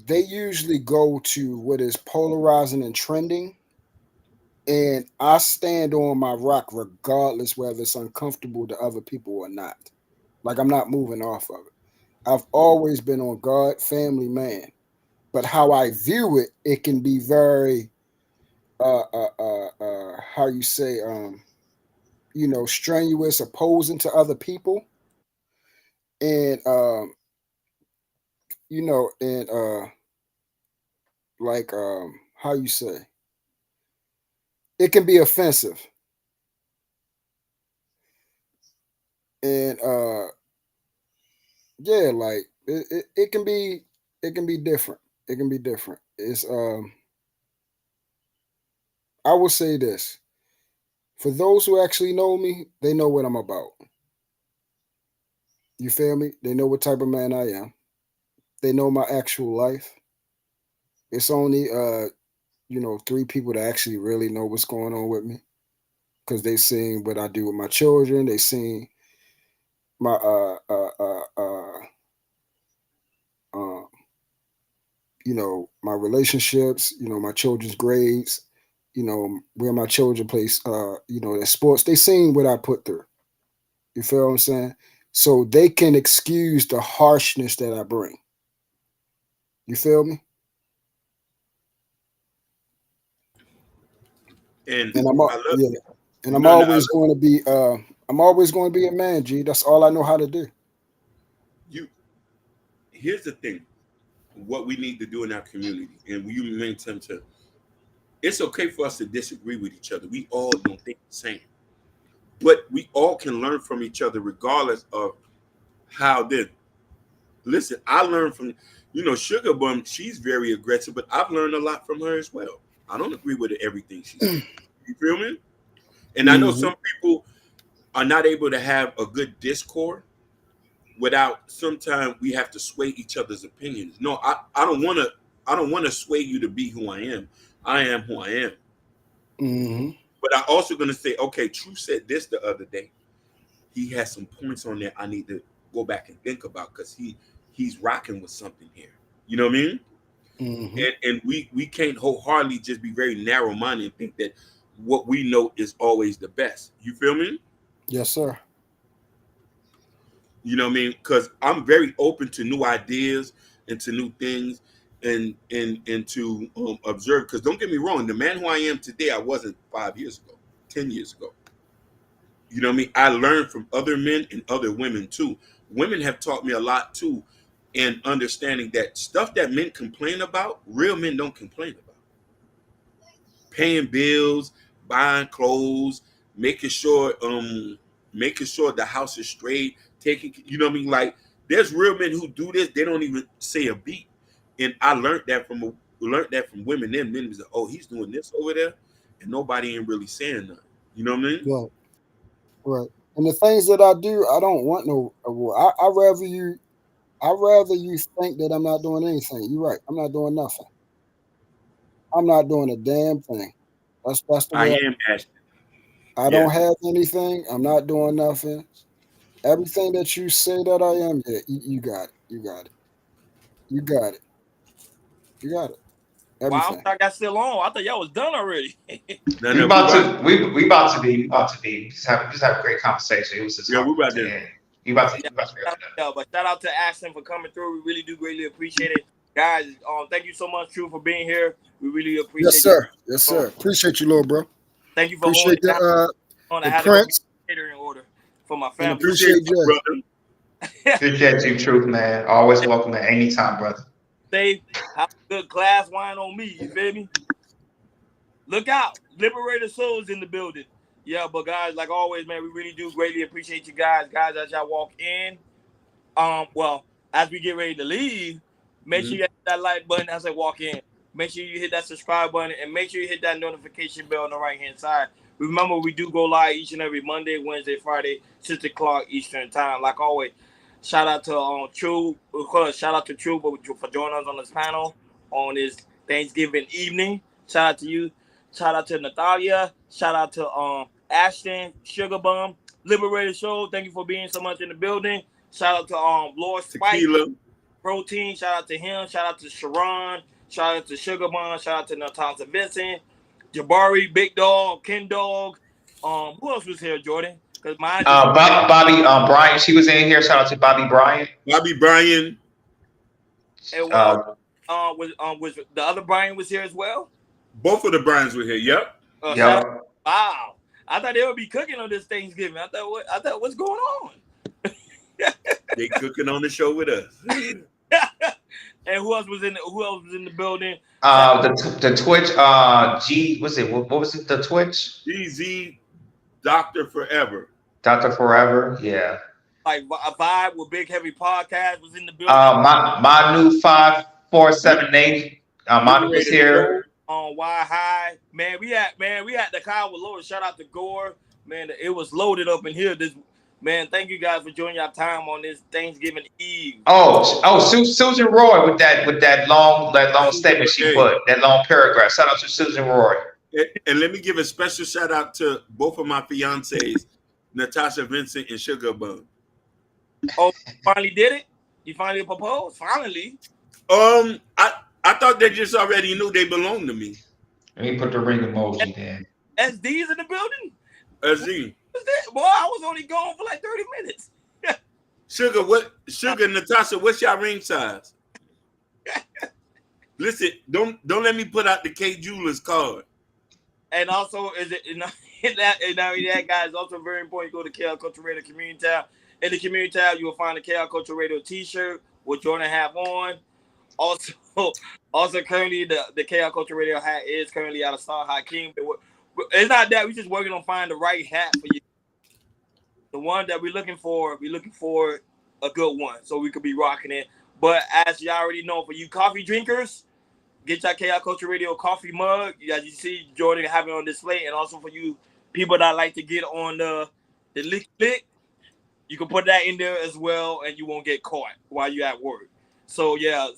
they usually go to what is polarizing and trending, and I stand on my rock regardless whether it's uncomfortable to other people or not. Like I'm not moving off of it. I've always been on God, family, man. But how I view it, it can be very how you say strenuous, opposing to other people, and and like how you say it can be offensive, and yeah, like it can be different. It can be different. It's I will say this for those who actually know me, they know what I'm about. You feel me? They know what type of man I am. They know my actual life. It's only three people that actually really know what's going on with me because they seen what I do with my children. They seen my uh my relationships, my children's grades, where my children place their sports. They seen what I put through. You feel what I'm saying? So they can excuse the harshness that I bring. You feel me? And And I love yeah, and no, no. I'm always going to be a man, G. That's all I know how to do. You. Here's the thing: what we need to do in our community, and you mentioned to. It's okay for us to disagree with each other. We all don't think the same, but we all can learn from each other, regardless of how. Then, listen, I learned from, Sugar Bum. She's very aggressive, but I've learned a lot from her as well. I don't agree with everything she says. You feel me? And I know Hmm. some people are not able to have a good discord without sometimes we have to sway each other's opinions. No, I don't want to sway you to be who I am. I am who I am. Hmm. But I also gonna say, okay, True said this the other day. He has some points on there I need to go back and think about because he's rocking with something here. You know what I mean? Hmm. And we can't wholeheartedly just be very narrow minded and think that what we know is always the best. You feel me? Yes, sir. You know what I mean? Because I'm very open to new ideas and to new things and to observe. Because don't get me wrong, the man who I am today, I wasn't 5 years ago, 10 years ago. You know what I mean? I learned from other men and other women too. Women have taught me a lot too, in understanding that stuff that men complain about, real men don't complain about. Paying bills, buying clothes, making sure making sure the house is straight, taking what I mean? Like there's real men who do this, they don't even say a beat. And I learned that from women. Then men was like, oh, he's doing this over there, and nobody ain't really saying nothing. You know what I mean? Right, right. And the things that I do, I don't want no award. I rather you think that I'm not doing anything. You're right. I'm not doing nothing. I'm not doing a damn thing. That's the I way am Ashton. I Yeah. don't have anything. I'm not doing nothing. Everything that you say that I am, yeah, you got it. You got it. You got it. You got it. Wow, Everything. I got still on. I thought y'all was done already. No, We no, we about about to we about to be we about to be just have a great conversation. It was just yeah, hard we about to to end. Yeah, We about to be wrapping up. but shout out to Ashton for coming through. We really do greatly appreciate it, guys. Thank you so much, True, for being here. We really Yes, appreciate you. sir. Yes, sir. Appreciate you, little bro. Thank you for holding Appreciate it down. I the had to go get Prince catering order for my and family. appreciate appreciate you, Jay. brother. Appreciate you, truth, man. Always welcome at any time, brother. Safe, have a good glass wine on me. You feel me? Look out, Liberator Souls in the building. Yeah, but guys, like always, man, we really do greatly appreciate you guys. As y'all walk in, well, as we get ready to leave, make sure you hit that like button as I walk in. Make sure you hit that subscribe button and make sure you hit that notification bell on the right hand side. Remember, we do go live each and every Monday, Wednesday, Friday, 6 o'clock Eastern time. Like always, Shout out to True. Of course, shout out to True for joining us on this panel on this Thanksgiving evening. Shout out to you. Shout out to Natalia. Shout out to Ashton, Sugar Bum, Liberated Show. Thank you for being so much in the building. Shout out to Lord Spike, Tequila. Protein. Shout out to him. Shout out to Sharon. Shout out to Sugar Bum. Shout out to Natasha Vincent, Jabari, Big Dog, Ken Dog. Who else was here, Jordan? Because mine just Bobby Bryant, she was in here. Shout out to Bobby Bryant. Bobby Bryan. and was the other Brian was here as well. Both of the Bryans were here. Yep. Shout out, wow. I thought they would be cooking on this Thanksgiving. I thought what's going on? They cooking on the show with us. And who else was in the building? The Twitch, G, what's it? What was it? The Twitch? DZ Doctor Forever. Dr. Forever, yeah. Like a vibe with Big Heavy Podcast was in the building. Manu 5478. Manu was here. On Y High, man, we had the car with loaded. Shout out to Gore, man. It was loaded up in here. This man, thank you guys for joining your time on this Thanksgiving Eve. Susan Roy with that long statement she put, that long paragraph. Shout out to Susan Roy. And let me give a special shout out to both of my fiancées, Natasha Vincent and Sugar Bum. Oh, you finally did it? You finally proposed? Finally? I thought they just already knew they belonged to me. Let me put the ring emoji there. SD's in the building? SD. Boy, I was only gone for like 30 minutes. Sugar, Natasha, what's your ring size? Listen, don't let me put out the K Jewelers card. And also, that guys, also very important. You go to KL Culture Radio Community tab. In the community tab, you will find the KL Culture Radio T-shirt, which Jordan have on. Also currently the KL Culture Radio hat is currently out of stock. Hakeem, it's not that we're just working on finding the right hat for you. The one that we're looking for a good one, so we could be rocking it. But as you already know, for you coffee drinkers, get your KL Culture Radio coffee mug. As you see, Jordan having on display, and also for you people that like to get on the lick, you can put that in there as well, and you won't get caught while you're at work. So yeah,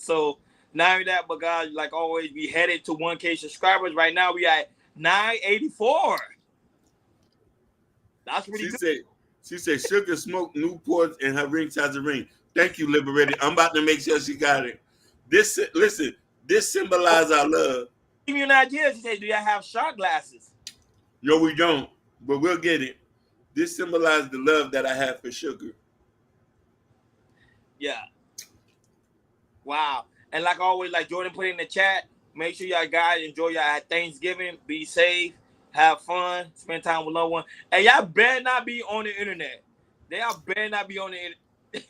not only that, but guys, like always, we headed to 1K subscribers. Right now, we at 984. That's pretty good. She said Sugar smoked Newports and her ring size a ring. Thank you, Liberated. I'm about to make sure she got it. This symbolizes our love. Give you an idea. She said, do y'all have shot glasses? No, we don't, but we'll get it. This symbolizes the love that I have for Sugar. Yeah. Wow. And like always, like Jordan put in the chat, make sure y'all guys enjoy y'all Thanksgiving. Be safe. Have fun. Spend time with loved ones. And y'all better not be on the internet. Y'all better not be on the internet.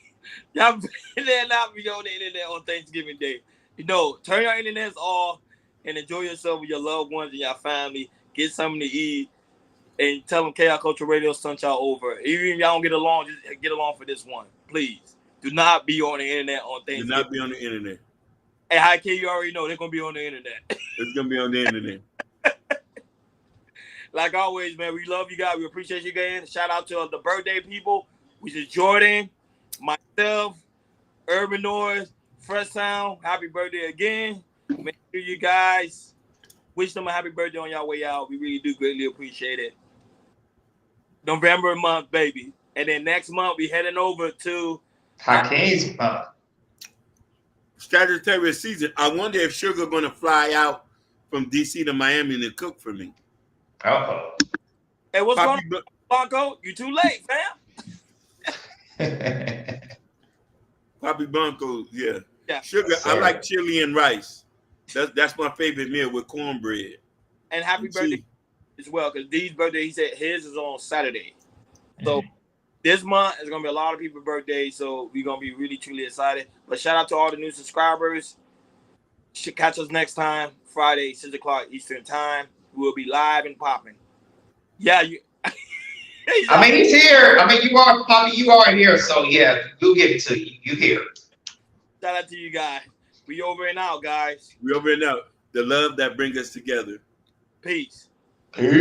Y'all better not be on the internet on Thanksgiving Day. Turn your internets off and enjoy yourself with your loved ones and your family. Get something to eat. And tell them KL Culture Radio sent y'all over. Even if y'all don't get along, just get along for this one. Please. Do not be on the internet on Thanksgiving. Do not be on the internet. Hey, hi, K, you already know they're going to be on the internet. It's going to be on the internet. Like always, man, we love you guys. We appreciate you guys. Shout out to the birthday people, which is Jordan, myself, Urban Noise, Fresh Sound. Happy birthday again. Make sure you guys wish them a happy birthday on y'all way out. We really do greatly appreciate it. November month, baby. And then next month, we heading over to Hakeem's month. Sagittarius season. I wonder if Sugar going to fly out from DC to Miami to cook for me. Uh-oh. Hey, what's going on, Blanco? You too late, fam. Papi Blanco, yeah. Sugar, yes, I like chili and rice. That's my favorite meal with cornbread. And happy birthday as well, because Dee's birthday, he said his is on Saturday. So this month is going to be a lot of people's birthdays, so we're going to be really, truly excited. But shout out to all the new subscribers. Should catch us next time, Friday, 6 o'clock Eastern time. We'll be live and popping. Yeah, you. I mean, he's here. I mean, you are, Poppy, you are here. So, yeah, we'll give it to you. You here. Shout out to you guys. We over and out, guys. We over and out. The love that brings us together. Peace. Peace.